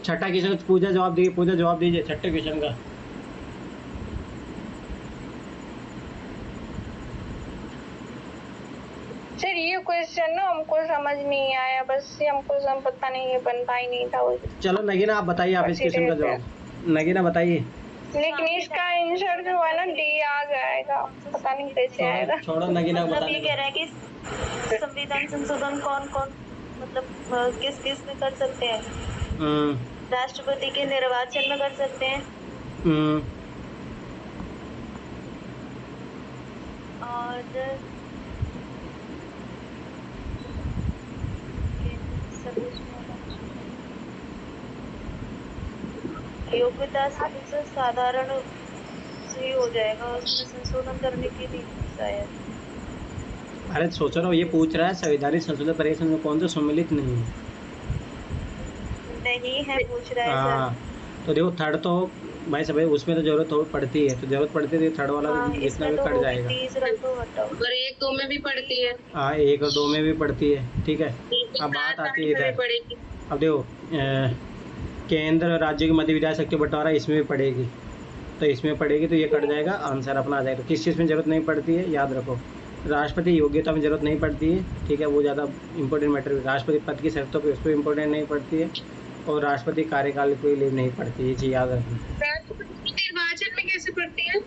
6ठा क्वेश्चन पूजा जवाब दीजिए। पूजा जवाब दीजिए 6ठे क्वेश्चन का। सर ये क्वेश्चन ना हमको समझ नहीं आया, बस ये हमको पता नहीं, ये बनता ही नहीं था। चलो नगीना आप बताइए, आप इस क्वेश्चन का जवाब नगीना बताइए। लेकिन इसका आंसर जो है ना डी आ जाएगा, पता नहीं कैसे आएगा। छोड़ो नगीना मतलब बताने ये कह रहा है कि संविधान संशोधन कौन कौन मतलब किस किस में कर सकते हैं? राष्ट्रपति के निर्वाचन में कर सकते हैं, और योग्यता से साधारण से ही हो जाएगा, उसमें संशोधन करने की भी शायद। अरे सोच रहा हूँ, ये पूछ रहा है संवैधानिक संशोधन परिषद में कौन सा सम्मिलित नहीं है पूछ रहा है सर। तो देखो थर्ड तो भाई सब उसमें तो जरूरत पड़ती है, तो जरूरत पड़ती है थर्ड वाला जितना भी कट जाएगा। तीसरा तो हटाओ। और 1, 2 में भी पड़ती है। हाँ, 1 और 2 में भी पड़ती है। ठीक है, अब बात आती है इधर। अब देखो केंद्र राज्य की मध्य विधायी शक्ति बंटवारा इसमें भी पड़ेगी, तो इसमें पड़ेगी, तो ये कट जाएगा, आंसर अपना आ जाएगा। किस चीज़ में जरूरत नहीं पड़ती है याद रखो, राष्ट्रपति योग्यता में जरूरत नहीं पड़ती है। ठीक है, वो ज़्यादा इंपॉर्टेंट मैटर, राष्ट्रपति पद की शर्तों पे उस पर इम्पोर्टेंट नहीं पड़ती है, और राष्ट्रपति कार्यकाल के लिए नहीं पड़ती, ये चीज़ याद रखना। निर्वाचन में कैसे पड़ती है?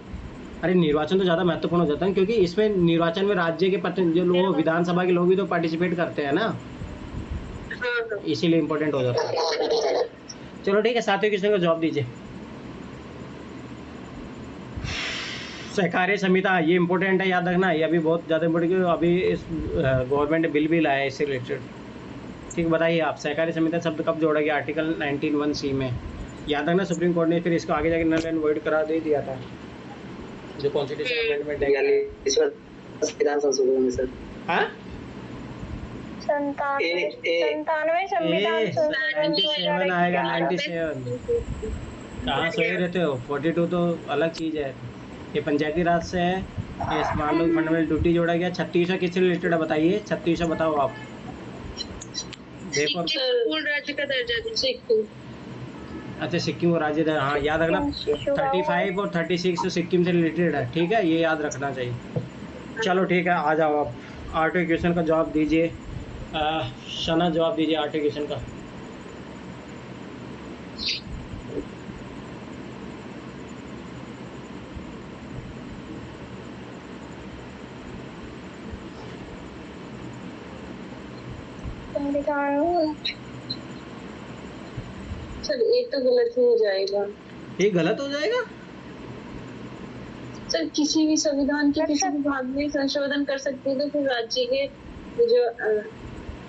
अरे निर्वाचन तो ज़्यादा महत्वपूर्ण हो जाता है, क्योंकि इसमें निर्वाचन में राज्य के जो लोग विधानसभा के लोग भी तो पार्टिसिपेट करते हैं ना, इसीलिए इम्पोर्टेंट हो जाता है। चलो ठीक है, 7वें क्वेश्चन का जवाब दीजिए। सहकारी संहिता, ये इम्पोर्टेंट है, याद रखना, ये अभी बहुत ज़्यादा इम्पोर्टेंट, क्योंकि अभी इस गवर्नमेंट ने बिल भी लाया है इससे रिलेटेड। ठीक, बताइए आप, सहकारी संहिता शब्द कब जोड़ा गया? आर्टिकल 19(1)(c) में। याद रखना, सुप्रीम कोर्ट ने फिर इसको आगे जाके नल एंड वॉइड करा दे दिया था, जो कॉन्स्टिट्यूशन अमेंडमेंट है संविधान संशोधन में सर। हाँ, 97 संविधान 97 आएगा, 97 कहाँ सोए रहते हो? 42 तो अलग चीज़ है, ये पंचायती राज से है। ये मान लो फंडामेंटल ड्यूटी जोड़ा गया। 36वां किससे रिलेटेड है बताइए, 36वां बताओ आप। देखो पूर्ण राज्य का दर्जा सिक्किम। अच्छा, सिक्किम को राज्य दर्जा, हाँ याद रखना, 35 और 36 तो सिक्किम से रिलेटेड है। ठीक है, ये याद रखना चाहिए। चलो ठीक है, आ जाओ आप 8वें क्वेश्चन का जवाब दीजिए। शना जवाब दीजिए 8वें क्वेश्चन का। संविधान सर ये तो गलत ही हो जाएगा। ये गलत हो जाएगा सर, किसी भी संविधान के किसी भी भाग में संशोधन कर सकते हैं, तो फिर राज्य के जो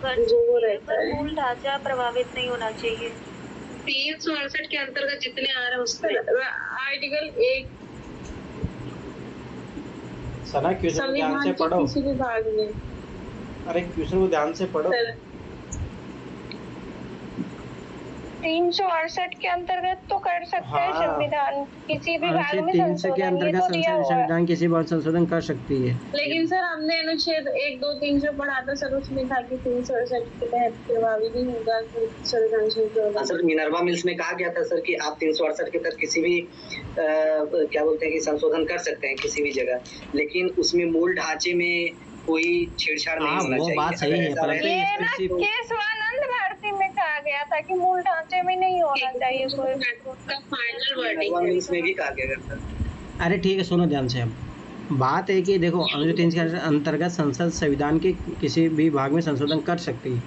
वो रहता है, मूल ढांचा प्रभावित नहीं होना चाहिए। 368 के अंतर्गत जितने आ रहे हैं उस पर आर्टिकल 1 सना क्वेश्चन को ध्यान से संविधान के पढ़ो। किसी भी भाग में अरे क्वेश्चन को ध्यान से पढ़ो। सर 368 के अंतर्गत तो कर सकते हैं हाँ। संविधान किसी भी भाग अनुच्छेद में 300 के संशोधन, ये अंतर्गत तो दिया संसद हुआ है। संविधान किसी बात संशोधन कर सकती है। लेकिन सर हमने अनुच्छेद 1, 2, 3 जो पढ़ा था सर उसमें था कि 368 के तहत प्रभावी नहीं होगा संविधान हाँ संशोधन। सर, मिनर्वा मिल्स में कहा गया था सर कि आप 368 के तहत किसी भी क्या बोलते हैं कि संशोधन कर सकते हैं किसी भी जगह, लेकिन उसमें मूल ढांचे में कोई छेड़छाड़ नहीं हाँ, होना वो चाहिए। बात सही अगर है, ऐसा परंतु रहे- ये ना स्पेसिफिक- केशवानंद भारती में कहा गया था कि मूल ढांचे में नहीं होना चाहिए कोई। का फाइनल मिनर्वा वर्डिंग मिल्स में भी कहा गया था। अरे ठीक है, सुनो ध्यान से। अब बात है कि देखो अनुच्छेद 300 के अंतर्गत संसद संविधान के किसी भी भाग में संशोधन कर सकती है।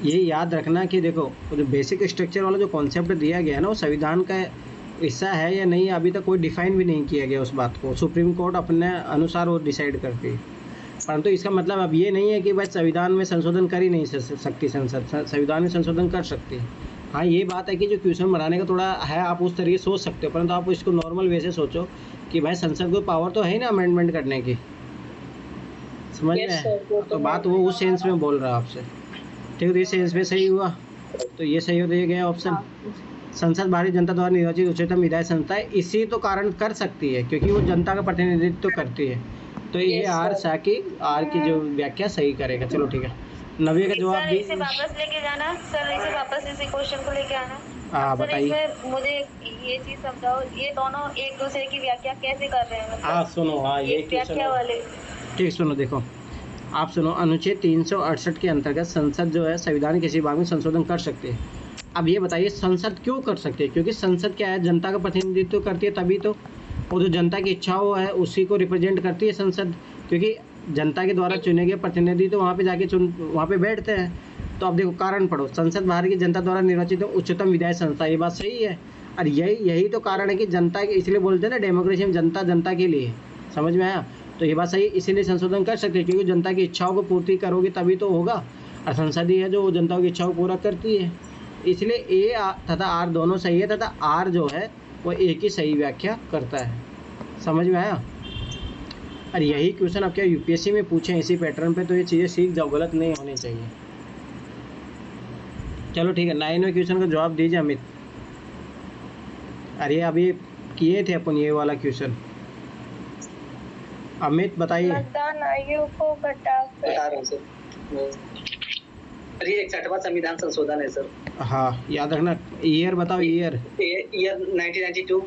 ये याद रखना कि देखो जो बेसिक स्ट्रक्चर वाला जो कॉन्सेप्ट दिया गया है ना, वो संविधान का हिस्सा है या नहीं, अभी तक कोई डिफाइन भी नहीं किया गया उस बात को। सुप्रीम कोर्ट अपने अनुसार वो डिसाइड करती है। परंतु इसका मतलब अब ये नहीं है कि बस संविधान में संशोधन कर ही नहीं सकती संसद, संविधान में संशोधन कर सकती है। हाँ, ये बात है कि जो क्वेश्चन बनाने का थोड़ा है, आप उस तरीके सोच सकते हो, परंतु आप इसको नॉर्मल वे से सोचो कि भाई संसद को पावर तो है ही ना अमेंडमेंट करने की। समझ Yes, में sir, वो तो बात वो उस सेंस में बोल रहा है आपसे। ठीक है, तो इस सेंस में सही हुआ, तो ये सही हो गया ऑप्शन। संसद भारतीय जनता द्वारा निर्वाचित उच्चतम विधायी संस्था है, इसी तो कारण कर सकती है क्योंकि वो जनता का प्रतिनिधित्व तो करती है। तो ये Yes, आर sir. साकी आर की जो व्याख्या सही करेगा। चलो ठीक है, नव्य का जवाब सर दी। इसे वापस लेके जाना, सर इसे वापस इसी क्वेश्चन को लेके आना। हाँ सर बताइए। इसमें मुझे ये चीज समझाओ, ये दोनों एक दूसरे की व्याख्या कैसे कर रहे हैं? मतलब हाँ सुनो, हाँ ये एक व्याख्या वाले। ठीक सुनो, देखो आप सुनो, अनुच्छेद 368 के अंतर्गत संसद जो है संविधान के किसी भाग में संशोधन कर सकती है। अब ये बताइए संसद क्यों कर सकती है? क्योंकि संसद क्या है, जनता का प्रतिनिधित्व करती है, तभी तो। और जो जनता की इच्छाओं है उसी को रिप्रेजेंट करती है संसद, क्योंकि जनता के द्वारा चुने गए प्रतिनिधि तो वहाँ पे जाके वहाँ पे बैठते हैं। तो अब देखो कारण पढ़ो, संसद भारत की जनता द्वारा निर्वाचित उच्चतम विधायी संस्था, ये बात सही है। और यही तो कारण है कि जनता के, इसलिए बोलते हैं ना डेमोक्रेसी में जनता जनता के लिए। समझ में आया? तो ये बात सही, इसीलिए संशोधन कर सकते हैं क्योंकि जनता की इच्छाओं को पूर्ति करोगे तभी तो होगा। और संसद ही है जो जनता की इच्छाओं को पूरा करती है। इसलिए ए तथा आर दोनों सही है, तथा आर जो है वो ए की सही व्याख्या करता है। समझ में आया? और यही क्वेश्चन अब क्या यूपीएससी में पूछे इसी पैटर्न पे, तो ये चीज़ें सीख जाओ, गलत नहीं होनी चाहिए। चलो ठीक है, 9वें क्वेश्चन का जवाब दीजिए अमित। अरे अभी किए थे अपन ये वाला क्वेश्चन। अमित बताइए। मतदान आयु को घटाकर बता रहा हूँ सर। अरे 61वां संविधान संशोधन है सर। हाँ याद रखना, ईयर बताओ, ईयर। ईयर 1992,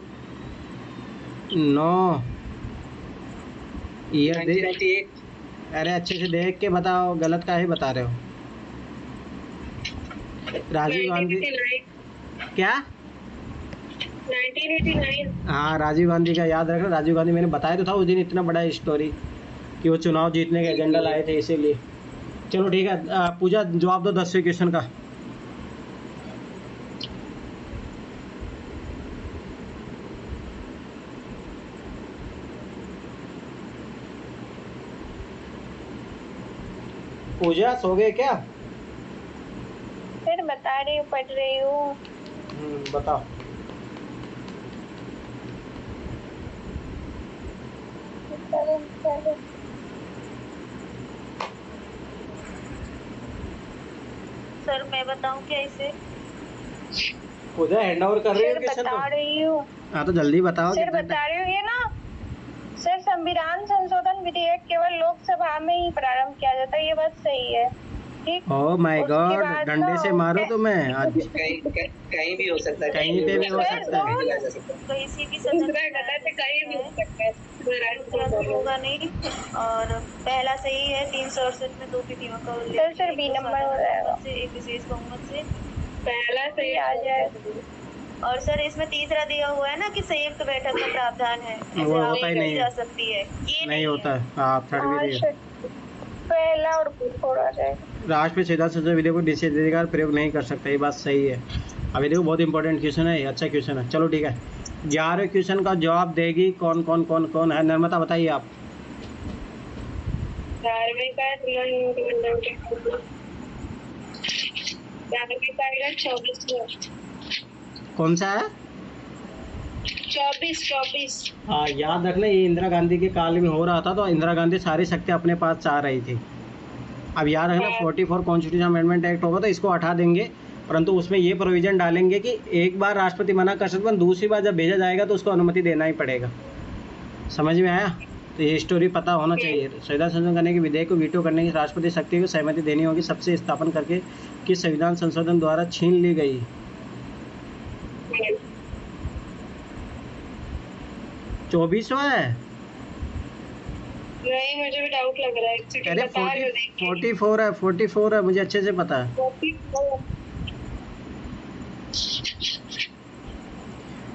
नो ईयर दे। 1998, अरे अच्छे से देख के बताओ, गलत काहे बता रहे हो? राजीव गांधी 1989, क्या? 1989। हाँ राजीव गांधी का याद रखना। राजीव गांधी मैंने बताया तो था उस दिन, इतना बड़ा स्टोरी कि वो चुनाव जीतने का एजेंडा लाए थे इसीलिए। चलो ठीक है, पूजा जवाब दो 10वें क्वेश्चन का। पूजा सो गए क्या? फिर बता रही हूँ, पढ़ रही हूँ। बताओ। सर मैं बताऊं क्या इसे? पूजा हैंड ओवर कर रही हो सर क्वेश्चन बता को? रही हूँ, हाँ तो जल्दी बताओ। सर कितना बता रही हूँ। ये ना सर संविधान संशोधन विधेयक केवल लोकसभा में ही प्रारंभ किया जाता है, ये बात सही है। ठीक। ओह माय उसके गॉड, बाद डंडे ना से मारो तो मैं आज। कहीं भी हो सकता है, कहीं पे भी हो सकता है। बुलाया जा सकता है। किसी भी सदन दूसरा गलत है, कहीं भी हो सकता है। दूसरा तो होगा नहीं। और पहला सही है, 368 में 2 विधियों का उल्लेख सर बी नंबर हो जाएगा। से एक विशेष बहुमत से। पहला सही आ जाए। और सर इसमें तीसरा दिया हुआ है ना कि संयुक्त बैठक का प्रावधान है, वो ऐसे होता ही आगे नहीं जा है। सकती है, ये नहीं होता है। हाँ थर्ड हाँ, विधि है। सर, पहला और थोड़ा जाएगा। राष्ट्रपति सीधा संसद विधेयक को निषेधाधिकार प्रयोग नहीं कर सकता, ये बात सही है। अभी देखो बहुत इंपॉर्टेंट क्वेश्चन है, अच्छा क्वेश्चन है। चलो ठीक है, 11वें क्वेश्चन का जवाब देगी कौन कौन कौन कौन है? नर्मदा बताइए आप। 11वें का 24 कौन सा है? 24 हाँ, याद रखना ये इंदिरा गांधी के काल में हो रहा था, तो इंदिरा गांधी सारी शक्ति अपने पास चाह रही थी। अब याद रखना 44 कॉन्स्टिट्यूशन अमेंडमेंट एक्ट होगा तो इसको हटा देंगे, परंतु उसमें ये प्रोविजन डालेंगे कि एक बार राष्ट्रपति मना कर सकते हैं, दूसरी बार जब भेजा जाएगा तो उसको अनुमति देना ही पड़ेगा। समझ में आया? तो ये स्टोरी पता होना चाहिए। संविधान संशोधन करने के विधेयक को वीटो करने की राष्ट्रपति शक्ति को सहमति देनी होगी सबसे स्थापन करके कि संविधान संशोधन द्वारा छीन ली गई। 24वां है? नहीं, मुझे भी डाउट लग रहा है। अरे 44 है, 44 है, मुझे अच्छे से पता है।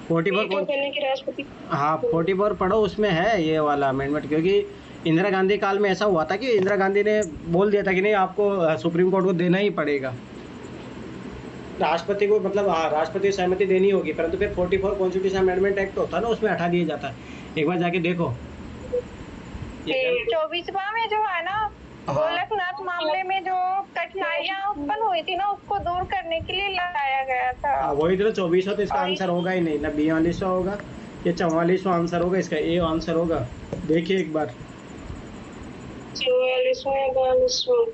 44 करने की राष्ट्रपति। हाँ 44 पढ़ो, उसमें है ये वाला अमेंडमेंट, क्योंकि इंदिरा गांधी काल में ऐसा हुआ था कि इंदिरा गांधी ने बोल दिया था कि नहीं आपको सुप्रीम कोर्ट को देना ही पड़ेगा, राष्ट्रपति को, मतलब हाँ राष्ट्रपति को सहमति देनी होगी, परंतु फिर 44 कॉन्स्टिट्यूशन अमेंडमेंट एक्ट होता है ना, उसमें हटा दिया जाता है। एक बार जाके देखो। 24वां में जो है ना, गोलकनाथ मामले में जो कठिनाइयां उत्पन्न हुई थी ना, उसको दूर करने के लिए लाया गया था। वही तो 24वां, तो इसका आंसर होगा ही नहीं ना, 42वां होगा या 44वां आंसर होगा, इसका ए आंसर होगा। देखिए एक बार 44वां या 42वां।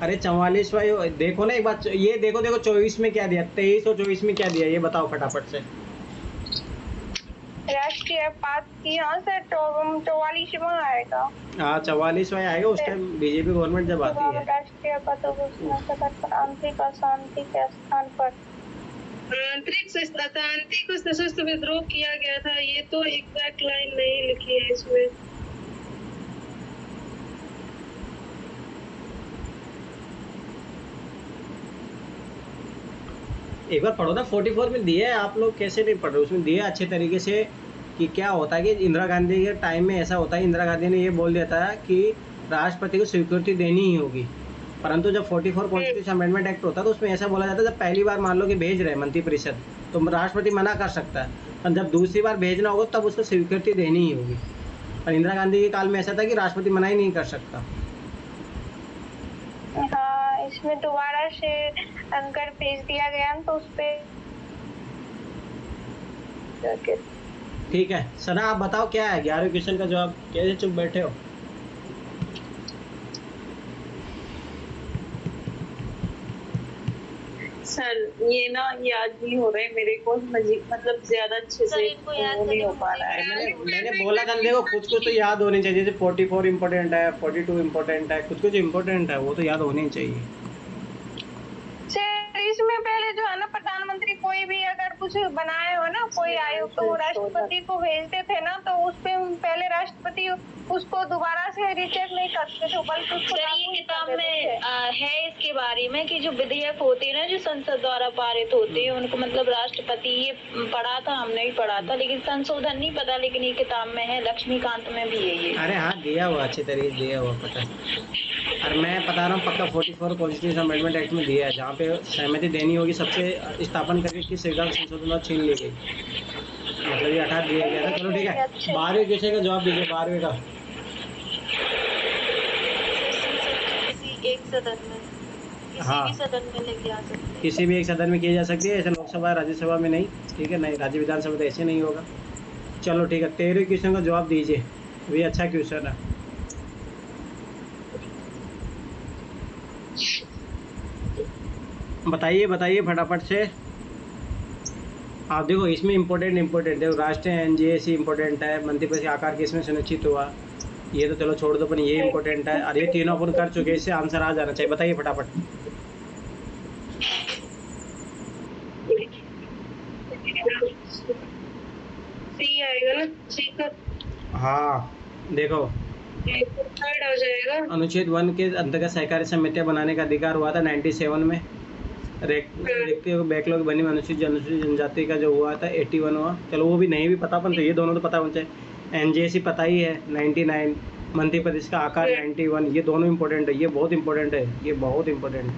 अरे 44वां देखो ना एक बार, ये देखो 24 में क्या दिया, 23 और 24 में क्या दिया, ये बताओ फटाफट से। राष्ट्रीय पास की यहाँ से 44वां आएगा। हाँ 44वां आएगा, उस टाइम बीजेपी गवर्नमेंट जब आती है। राष्ट्रीय पदों को आंतरिक अशांति के स्थान पर आंतरिक सशस्त्र विद्रोह किया गया था। ये तो एग्जैक्ट लाइन नहीं लिखी है इसमें। एक बार पढ़ो ना, 44 में दिया है, आप लोग कैसे नहीं पढ़ रहे? उसमें दिया है अच्छे तरीके से कि क्या होता है कि इंदिरा गांधी के टाइम में ऐसा होता है, इंदिरा गांधी ने ये बोल दिया था कि राष्ट्रपति को स्वीकृति देनी ही होगी, परंतु जब 44 कॉन्स्टिट्यूशन अमेंडमेंट एक्ट होता है तो उसमें ऐसा बोला जाता है जब पहली बार मान लो कि भेज रहे मंत्रिपरिषद तो राष्ट्रपति मना कर सकता है, और जब दूसरी बार भेजना होगा तब उसको स्वीकृति देनी ही होगी। और इंदिरा गांधी के काल में ऐसा था कि राष्ट्रपति मना ही नहीं कर सकता। हाँ, इसमें दोबारा से अंकर भेज दिया गया तो उस पे ठीक है सना, आप बताओ क्या है 11वें क्वेश्चन का जवाब? कैसे चुप बैठे हो? सर ये ना याद नहीं हो रहा है मेरे को, मतलब ज्यादा अच्छे से नहीं हो पा रहा है। मैंने बोला था देखो, कुछ कुछ तो याद होनी चाहिए, जैसे 44 इम्पोर्टेंट है, 42 इम्पोर्टेंट है, कुछ कुछ इम्पोर्टेंट है, वो तो याद होनी चाहिए। इसमें पहले जो है ना, प्रधानमंत्री कोई भी अगर कुछ बनाए हो ना कोई आयोग, तो राष्ट्रपति को भेजते थे ना, तो उस पे पहले राष्ट्रपति उसको दोबारा से रिचेक नहीं करते थे, बल्कि उसको ये किताब में है इसके बारे में कि जो विधेयक होते हैं ना जो संसद द्वारा पारित होते हैं उनको मतलब राष्ट्रपति, ये पढ़ा था, हमने भी पढ़ा था, लेकिन संशोधन नहीं पता, लेकिन ये किताब में है, लक्ष्मीकांत में भी है ये। अरे हाँ दिया हुआ, अच्छे तरीके से दिया हुआ, पता है। और मैं बता रहा हूँ पक्का 44 कॉन्स्टिट्यूशन अमेंडमेंट एक्ट में दिया है, जहाँ पे सहमति देनी होगी सबसे स्थापन करके कि संविधान संशोधन छीन ली गई, मतलब ये हटा दिया गया था। चलो ठीक है, 12वें क्वेश्चन का जवाब दीजिए, 12वें का। एक सदन में किसी भी सदन में लेके आ सकते हैं, किसी भी एक सदन में की जा सकती है, ऐसे लोकसभा राज्यसभा में नहीं, ठीक है, नहीं राज्य विधानसभा तो ऐसे नहीं होगा। चलो ठीक है, 13वें क्वेश्चन का जवाब दीजिए, ये अच्छा क्वेश्चन है। बताइए बताइए फटाफट से। आप देखो इसमें इम्पोर्टेंट देखो, राष्ट्रीय एनजीएसी इम्पोर्टेंट है, मंत्रिपरिषद आकार किसमें सुनिश्चित हुआ, ये तो चलो छोड़ दो, पर ये इम्पोर्टेंट है, और ये तीनों अपन कर चुके हैं, इससे आंसर आ जाना चाहिए। बताइए फटाफट। सी आएगा ना, सी का। हाँ देखो, थर्ड हो जाएगा। अनुच्छेद 1 के अंतर्गत सहकारी समितियां बनाने का अधिकार हुआ था 97 में। बैकलॉग बनी अनुसूचित जनजाति का जो हुआ था 81 हुआ। चलो वो भी नहीं भी पता, तो ये दोनों तो पता होना चाहिए। एनजीएसी पता ही है 99, मंत्रिपरिषद का आकार 91, ये दोनों इंपॉर्टेंट है, ये बहुत इंपॉर्टेंट है, ये बहुत इंपॉर्टेंट है,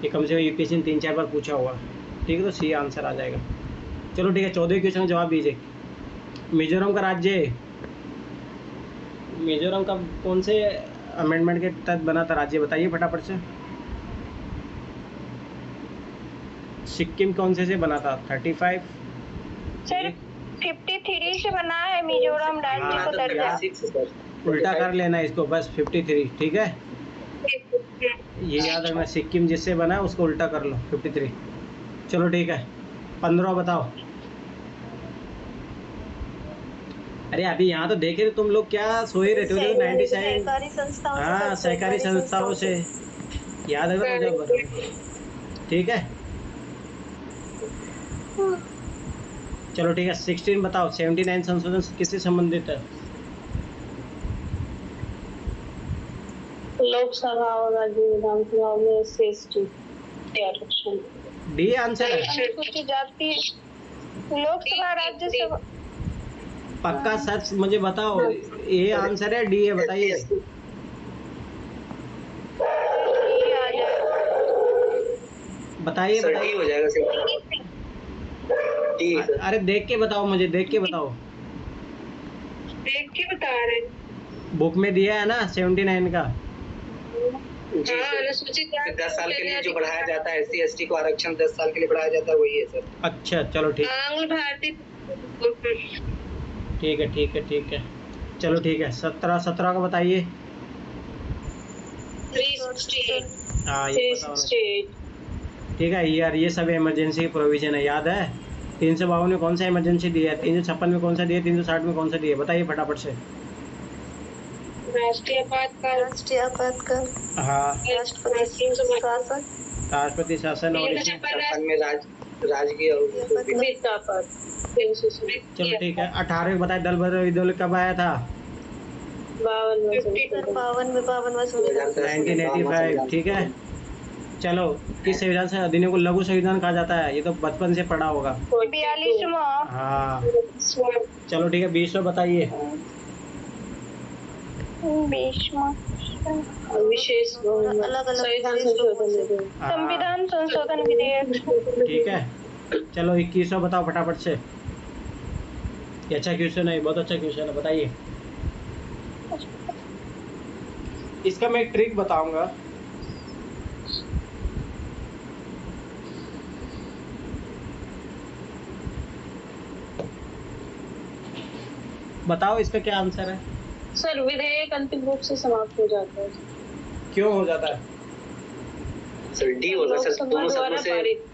ये कम से कम यूपीएससी ने 3-4 बार पूछा हुआ। ठीक है, तो सी आंसर आ जाएगा। चलो ठीक है, 14वें क्वेश्चन का जवाब दीजिए। मिजोरम का राज्य मिजोरम का कौन से अमेंडमेंट के तहत बना था राज्य, बताइए फटाफट से। सिक्किम कौन से बना था? 35। सर 53 से बना है मिजोरम राज्य हाँ, को तो दर्जा। 36 सर। उल्टा कर लेना इसको बस, 53, ठीक है। ये याद रखना, सिक्किम जिससे बना है उसको उल्टा कर लो, 53। चलो ठीक है, 15 बताओ। अरे अभी यहाँ तो देखे थे तुम लोग, क्या सोए रहते हो? 97। सहकारी संस्थाओं से हाँ, सर, सहकारी संस्थाओं से याद रखना जब बताओ, ठीक है। चलो ठीक है, 16 बताओ। 79 संशोधन किससे संबंधित है? लोकसभा और राज्य विधानसभा में SC/ST आरक्षण। डी आंसर है, अनुसूचित जाति लोकसभा राज्यसभा। पक्का सच मुझे बताओ, ए आंसर है डी है, बताइए। ये आ जाएगा। बताइए सर डी बताइए। हो जाएगा सर। D sir. अरे देख के बताओ, मुझे देख के बताओ। देख के बता रहे हैं। बुक में दिया है ना 79 का। जी सर। अनुसूचित जाति 10 साल के लिए जो बढ़ाया जाता है SC/ST को आरक्षण 10 साल के लिए बढ़ाया जाता है, वही है सर। अच्छा चलो ठीक, आंग्ल भारतीय ठीक है ठीक है ठीक है। चलो ठीक है, 17 का बताइए। 368 हाँ ये पता होना चाहिए। 368 ठीक है यार, ये सब इमरजेंसी प्रोविजन है, याद है। 352 में कौन सा इमरजेंसी दिया है, 356 में कौन सा दिया, 360 में कौन सा दिया, बताइए फटाफट से। राष्ट्रीय आपातकाल राष्ट्रीय आपातकाल, हाँ, राष्ट्रपति शासन, राष्ट्रपति शासन और इसमें 56 में राजकीय और चलो ठीक है। 18 में बताए, दल बदल विद्रोह कब आया था? 52वां संविधान, 1985, ठीक है। चलो, किस संविधान से अधिनियम को लघु संविधान कहा जाता है? ये तो बचपन से पढ़ा होगा। 42वां। हाँ चलो ठीक है, 20 बताइए। 20वां विशेष अलग अलग संविधान संशोधन विधेयक। हाँ, संविधान संशोधन विधेयक। ठीक है। चलो 21 बताओ फटाफट से। ये अच्छा क्वेश्चन है, बहुत अच्छा क्वेश्चन है, बताइए। इसका मैं एक ट्रिक बताऊंगा। बताओ इसका क्या आंसर है? सर विधेयक अंतिम रूप से समाप्त हो जाता है। क्यों हो जाता है? सर डी होगा सर, लोकसभा दोनों द्वारा सदनों से। पारित।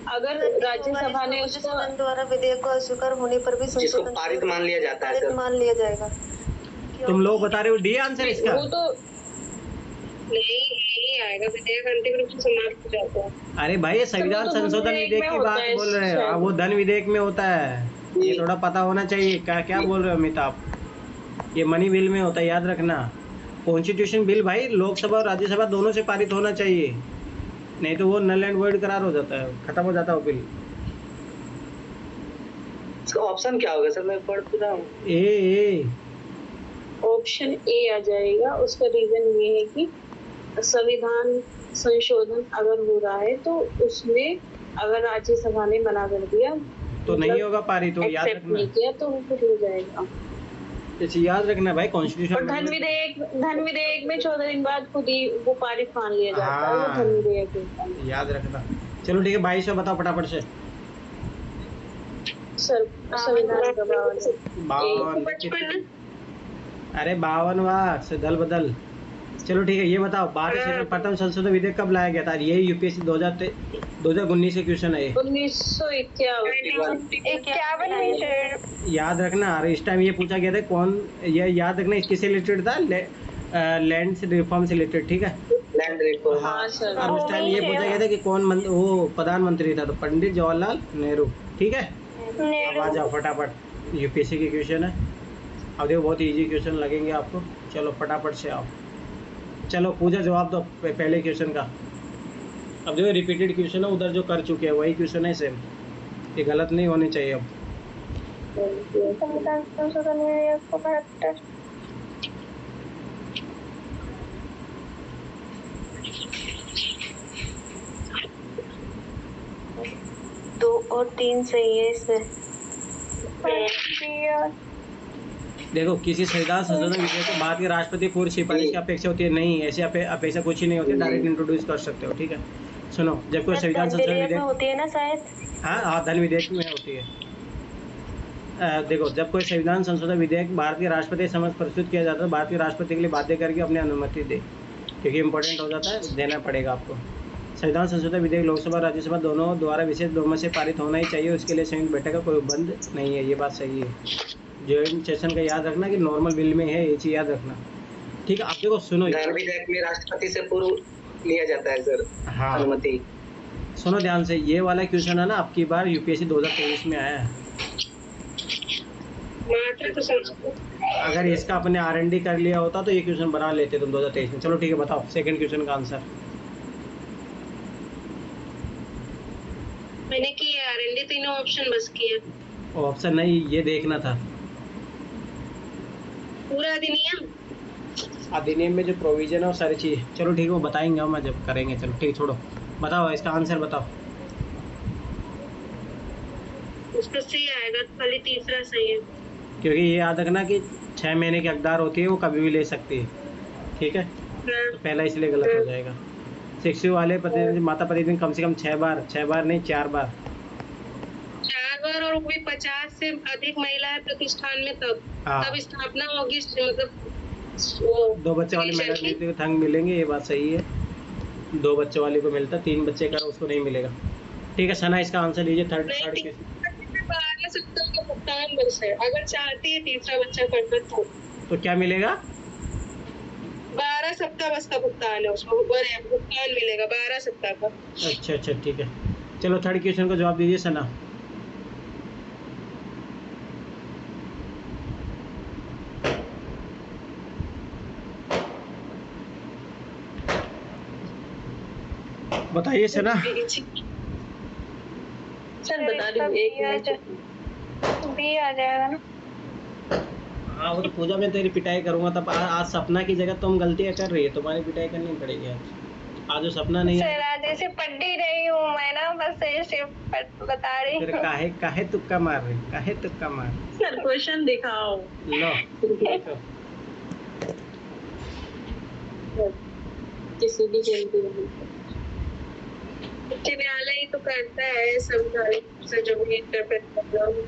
अगर राज्यसभा ने उसको सदन द्वारा विधेयक को अस्वीकार होने पर भी जिसको संशोधन पारित मान लिया जाता है पारित सर। मान लिया जाएगा। तुम लोग बता रहे हो डी आंसर इसका? वो तो नहीं यही आएगा, विधेयक अंतिम रूप से समाप्त हो जाता है। अरे भाई, ये संविधान तो वो तो संशोधन विधेयक विधेयक में की होता बात है बोल रहे हैं। हाँ, वो धन विधेयक में होता है, ये थोड़ा पता होना चाहिए। क्या क्या बोल रहे हो अमिताभ? ये मनी बिल में होता है, याद रखना। कॉन्स्टिट्यूशन बिल भाई लोकसभा और राज्यसभा दोनों से पारित होना चाहिए, नहीं तो वो नल एंड वॉइड करार हो जाता है, खत्म हो जाता है वो बिल। इसका ऑप्शन क्या होगा सर, मैं पढ़ पूरा हूँ। ए ऑप्शन ए आ जाएगा। उसका रीजन ये है कि संविधान संशोधन अगर हो रहा है तो उसमें अगर राज्यसभा ने मना कर दिया तो नहीं होगा पारित, तो याद एक्सेप्ट रखना। नहीं किया तो वो फिर हो जाएगा। इसे याद रखना भाई, और कॉन्स्टिट्यूशन धन विधेयक में 14 दिन बाद खुद ही वो पारित मान लिया जाता है। वो हाँ। धन विधेयक होता है। याद रखना। चलो ठीक है, 22 बताओ फटाफट से। सर संविधान का 52। अरे 52वां से दल बदल। चलो ठीक है, ये बताओ भारत संविधान प्रथम संशोधन विधेयक कब लाया गया था? ये यूपीएससी 2019 के क्वेश्चन है ये। 1951 में सर। याद रखना, अरे इस टाइम ये पूछा गया था कौन, ये याद रखना किससे रिलेटेड था? लैंड से रिफॉर्म से रिलेटेड, ठीक है। Land reform. हाँ सर। और उस टाइम ये पूछा गया था कि कौन वो प्रधानमंत्री था, तो पंडित जवाहरलाल नेहरू, ठीक है। अब आ जाओ फटाफट, यूपीएससी के क्वेश्चन है। अब देखो बहुत इजी क्वेश्चन लगेंगे आपको, चलो फटाफट से आओ। चलो पूजा जवाब दो पहले क्वेश्चन का। अब जो रिपीटेड क्वेश्चन है उधर जो कर चुके हैं वही क्वेश्चन है सेम, ये गलत नहीं होने चाहिए अब। संविधान संशोधन विधेयक को 72। दो और तीन सही है इसमें। देखो किसी संविधान संशोधन विधेयक को भारत के राष्ट्रपति पूर्व सिफारिश की अपेक्षा होती है, नहीं ऐसी अपेक्षा कुछ ही नहीं होती, डायरेक्ट इंट्रोड्यूस कर सकते हो। ठीक है, सुनो, जब कोई संविधान धन संशोधन विधेयक में विधेयक, होती है ना शायद। हाँ धन विधेयक में होती है। देखो जब कोई संविधान संशोधन विधेयक भारत के राष्ट्रपति के समक्ष प्रस्तुत किया जाता है, भारत के राष्ट्रपति के लिए बाध्य करके अपनी अनुमति दे, क्योंकि इंपॉर्टेंट हो जाता है, देना पड़ेगा आपको। संविधान संशोधन विधेयक लोकसभा और राज्यसभा दोनों द्वारा विशेष बहुमत से पारित होना ही चाहिए, उसके लिए संयुक्त बैठक का कोई बंद नहीं है। ये बात सही है, ज्वाइंट सेशन का याद रखना कि नॉर्मल बिल में है, ये चीज़ याद रखना। ठीक है, आप देखो सुनो, धन विधेयक में राष्ट्रपति से पूर्व लिया जाता है सर हाँ अनुमति। सुनो ध्यान से, ये वाला क्वेश्चन है ना आपकी बार यूपीएससी 2023 में आया है। अगर इसका अपने R&D कर लिया होता तो ये क्वेश्चन बना लेते तुम 2023 में। चलो ठीक है, बताओ सेकंड क्वेश्चन का आंसर। मैंने किया R&D, तीनों ऑप्शन बस किए, ऑप्शन नहीं, ये देखना था पूरा अधिनियम। अधिनियम में जो प्रोविजन है वो सारी चीज़। चलो ठीक है, वो बताएंगे हम जब करेंगे। चलो ठीक, छोड़ो, बताओ इसका आंसर बताओ। उसका सही आएगा, खाली तीसरा सही है। क्योंकि ये याद रखना कि 6 महीने की हकदार होती है, वो कभी भी ले सकती है। ठीक है, तो पहला इसलिए गलत हो जाएगा। शिक्षु वाले प्रतिनिधि माता प्रतिदिन कम से कम 6 बार नहीं 4 बार 4 बार, और वो भी 50 से अधिक महिलाएं प्रतिष्ठान में तब स्थापना होगी, मतलब 2 बच्चे वाली महिला को अंग मिलेंगे, ये बात सही है। 2 बच्चों वाले को मिलता, 3 बच्चे का उसको नहीं मिलेगा। ठीक है सना, इसका आंसर लीजिए। थर्ड 12 सप्ताह का भुगतान बस है, अगर चाहती है तीसरा बच्चा करना तो क्या मिलेगा? 12 सप्ताह बस का भुगतान है, उसको भुगतान मिलेगा 12 सप्ताह का। अच्छा ठीक है, चलो थर्ड क्वेश्चन का जवाब दीजिए सना। बताइए सना। सर बता दीजिए, एक मिनट। बी आ जाएगा ना। हाँ वो तो पूजा में तेरी पिटाई करूंगा, तब आज सपना की जगह तुम गलतियां कर रही है, तुम्हारी पिटाई करनी पड़ेगी आज जो सपना नहीं है। सर आज ऐसे पढ़ ही रही हूँ मैं ना, बस ऐसे बता रही हूँ। काहे तुक्का मार रही, काहे तुक्का मार। सर क्वेश्चन दिखाओ। लो किसी भी जल्दी उच्च न्यायालय ही तो करता है संवैधानिक से जो भी इंटरप्रेट कर रहा हूँ।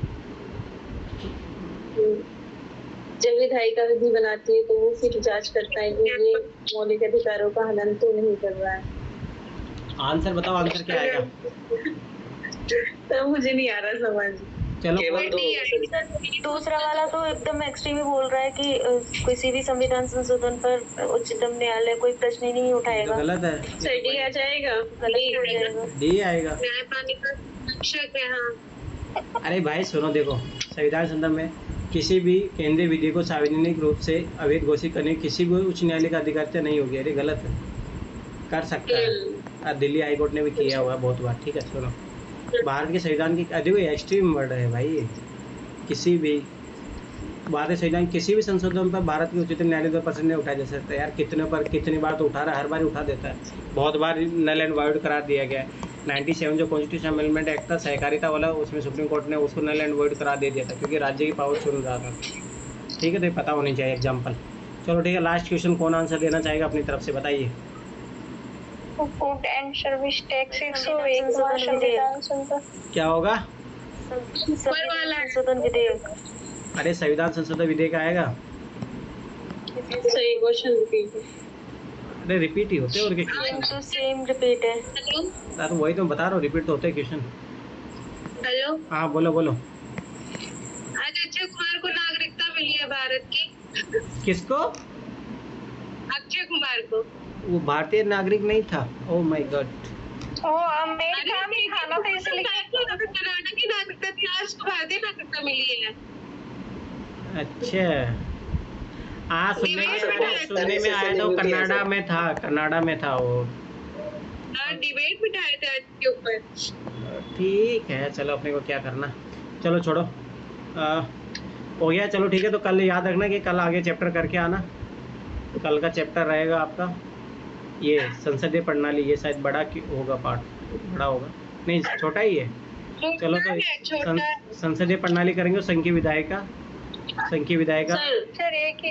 जब विधायिका विधि बनाती है तो वो फिर जांच करता है कि ये मौलिक अधिकारों का हनन तो नहीं कर रहा है। आंसर बताओ, आंसर क्या आएगा? तो मुझे नहीं आ रहा समझ। चलो केवल 2। दूसरा वाला तो एकदम एक्सट्रीम ही बोल रहा है कि किसी भी संविधान संशोधन पर उच्चतम न्यायालय कोई प्रश्न ही नहीं उठाएगा। तो गलत है, सर डी आ जाएगा, गलत हो जाएगा। डी आएगा। न्यायपालिका रक्षक है। हाँ अरे भाई सुनो, देखो संविधान संदर्भ में किसी भी केंद्रीय विधि को सार्वजनिक रूप से अवैध घोषित करने किसी भी उच्च न्यायालय का अधिकारिता नहीं होगी। अरे गलत है, कर सकता है, दिल्ली हाई कोर्ट ने भी किया हुआ है बहुत बार। ठीक है सुनो, भारत के संविधान की देखो एक्सट्रीम वर्ड है भाई ये, किसी भी भारतीय संविधान किसी भी संशोधन पर भारत के उच्चतम न्यायालय द्वारा प्रश्न नहीं उठाया जा सकता। यार कितनी बार तो उठा रहा है, हर बार उठा देता है, बहुत बार नल एंड वाइड करार दिया गया है। 97 जो कॉन्स्टिट्यूशन अमेंडमेंट एक्ट था सहकारिता वाला, उसमें सुप्रीम कोर्ट ने उसको नल एंड वाइड करार दे दिया था, क्योंकि राज्य की पावर शुरू रहा था। ठीक है, तो पता होनी चाहिए एग्जाम्पल। चलो ठीक है, लास्ट क्वेश्चन कौन आंसर देना चाहेगा अपनी तरफ से, बताइए। फूड एंड सर्विस टैक्स 101 संविधान संशोधन क्या होगा? संशोधन विधेयक। अरे संविधान संशोधन विधेयक आएगा। सही क्वेश्चन रिपीट। अरे रिपीट ही होते हैं और क्या, तो सेम रिपीट है। तो वही तो बता रहा हूँ, रिपीट तो होते हैं क्वेश्चन। हेलो, हाँ बोलो। आज अक्षय कुमार को नागरिकता मिली है भारत की। किसको? अक्षय कुमार को। वो भारतीय नागरिक नहीं था? Oh my God. वो अमेरिका में था ना, तो इसलिए कनाडा की नागरिकता थी, आज को भारतीय नागरिकता मिली है। अच्छा सुनने में आया था वो कनाडा में था वो। डिबेट बिठाए थे के ऊपर। ठीक है चलो, अपने को क्या करना, चलो छोड़ो, हो गया। चलो ठीक है, तो कल याद रखना कि कल आगे चैप्टर करके आना। कल का चैप्टर रहेगा आपका ये संसदीय प्रणाली, ये शायद बड़ा होगा, पार्ट बड़ा होगा, नहीं छोटा ही है। चलो तो संसदीय प्रणाली करेंगे, संघीय विधायिका, संघीय विधायिका सर एक ही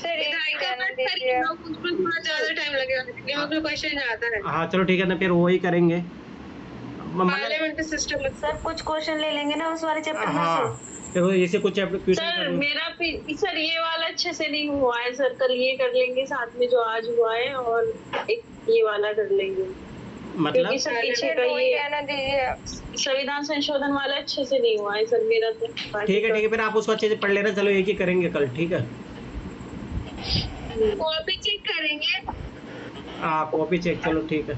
विधायिका रहने पर सर दीजिए। उसमें थोड़ा ज्यादा टाइम लगेगा क्योंकि उसमें क्वेश्चन आता है हाँ चलो ठीक है ना, फिर वही करेंगे मतलब पार्लियामेंट्री सिस्टम सर कुछ क्वेश्चन ले लेंगे ना उस वाले चैप्टर में हाँ से। देखो ऐसे कुछ क्वेश्चन सर मेरा सर ये वाला अच्छे से नहीं हुआ है सर, कल ये कर लेंगे साथ में जो आज हुआ है, और एक ये वाला कर लेंगे मतलब क्योंकि सर पीछे का तो वही ये रहने दीजिए। संविधान संशोधन वाला अच्छे से नहीं हुआ है सर मेरा तो। ठीक है फिर आप उसको अच्छे से पढ़ लेना, चलो एक ही करेंगे कल, ठीक है। कॉपी चेक करेंगे। हाँ कॉपी चेक, चलो ठीक है।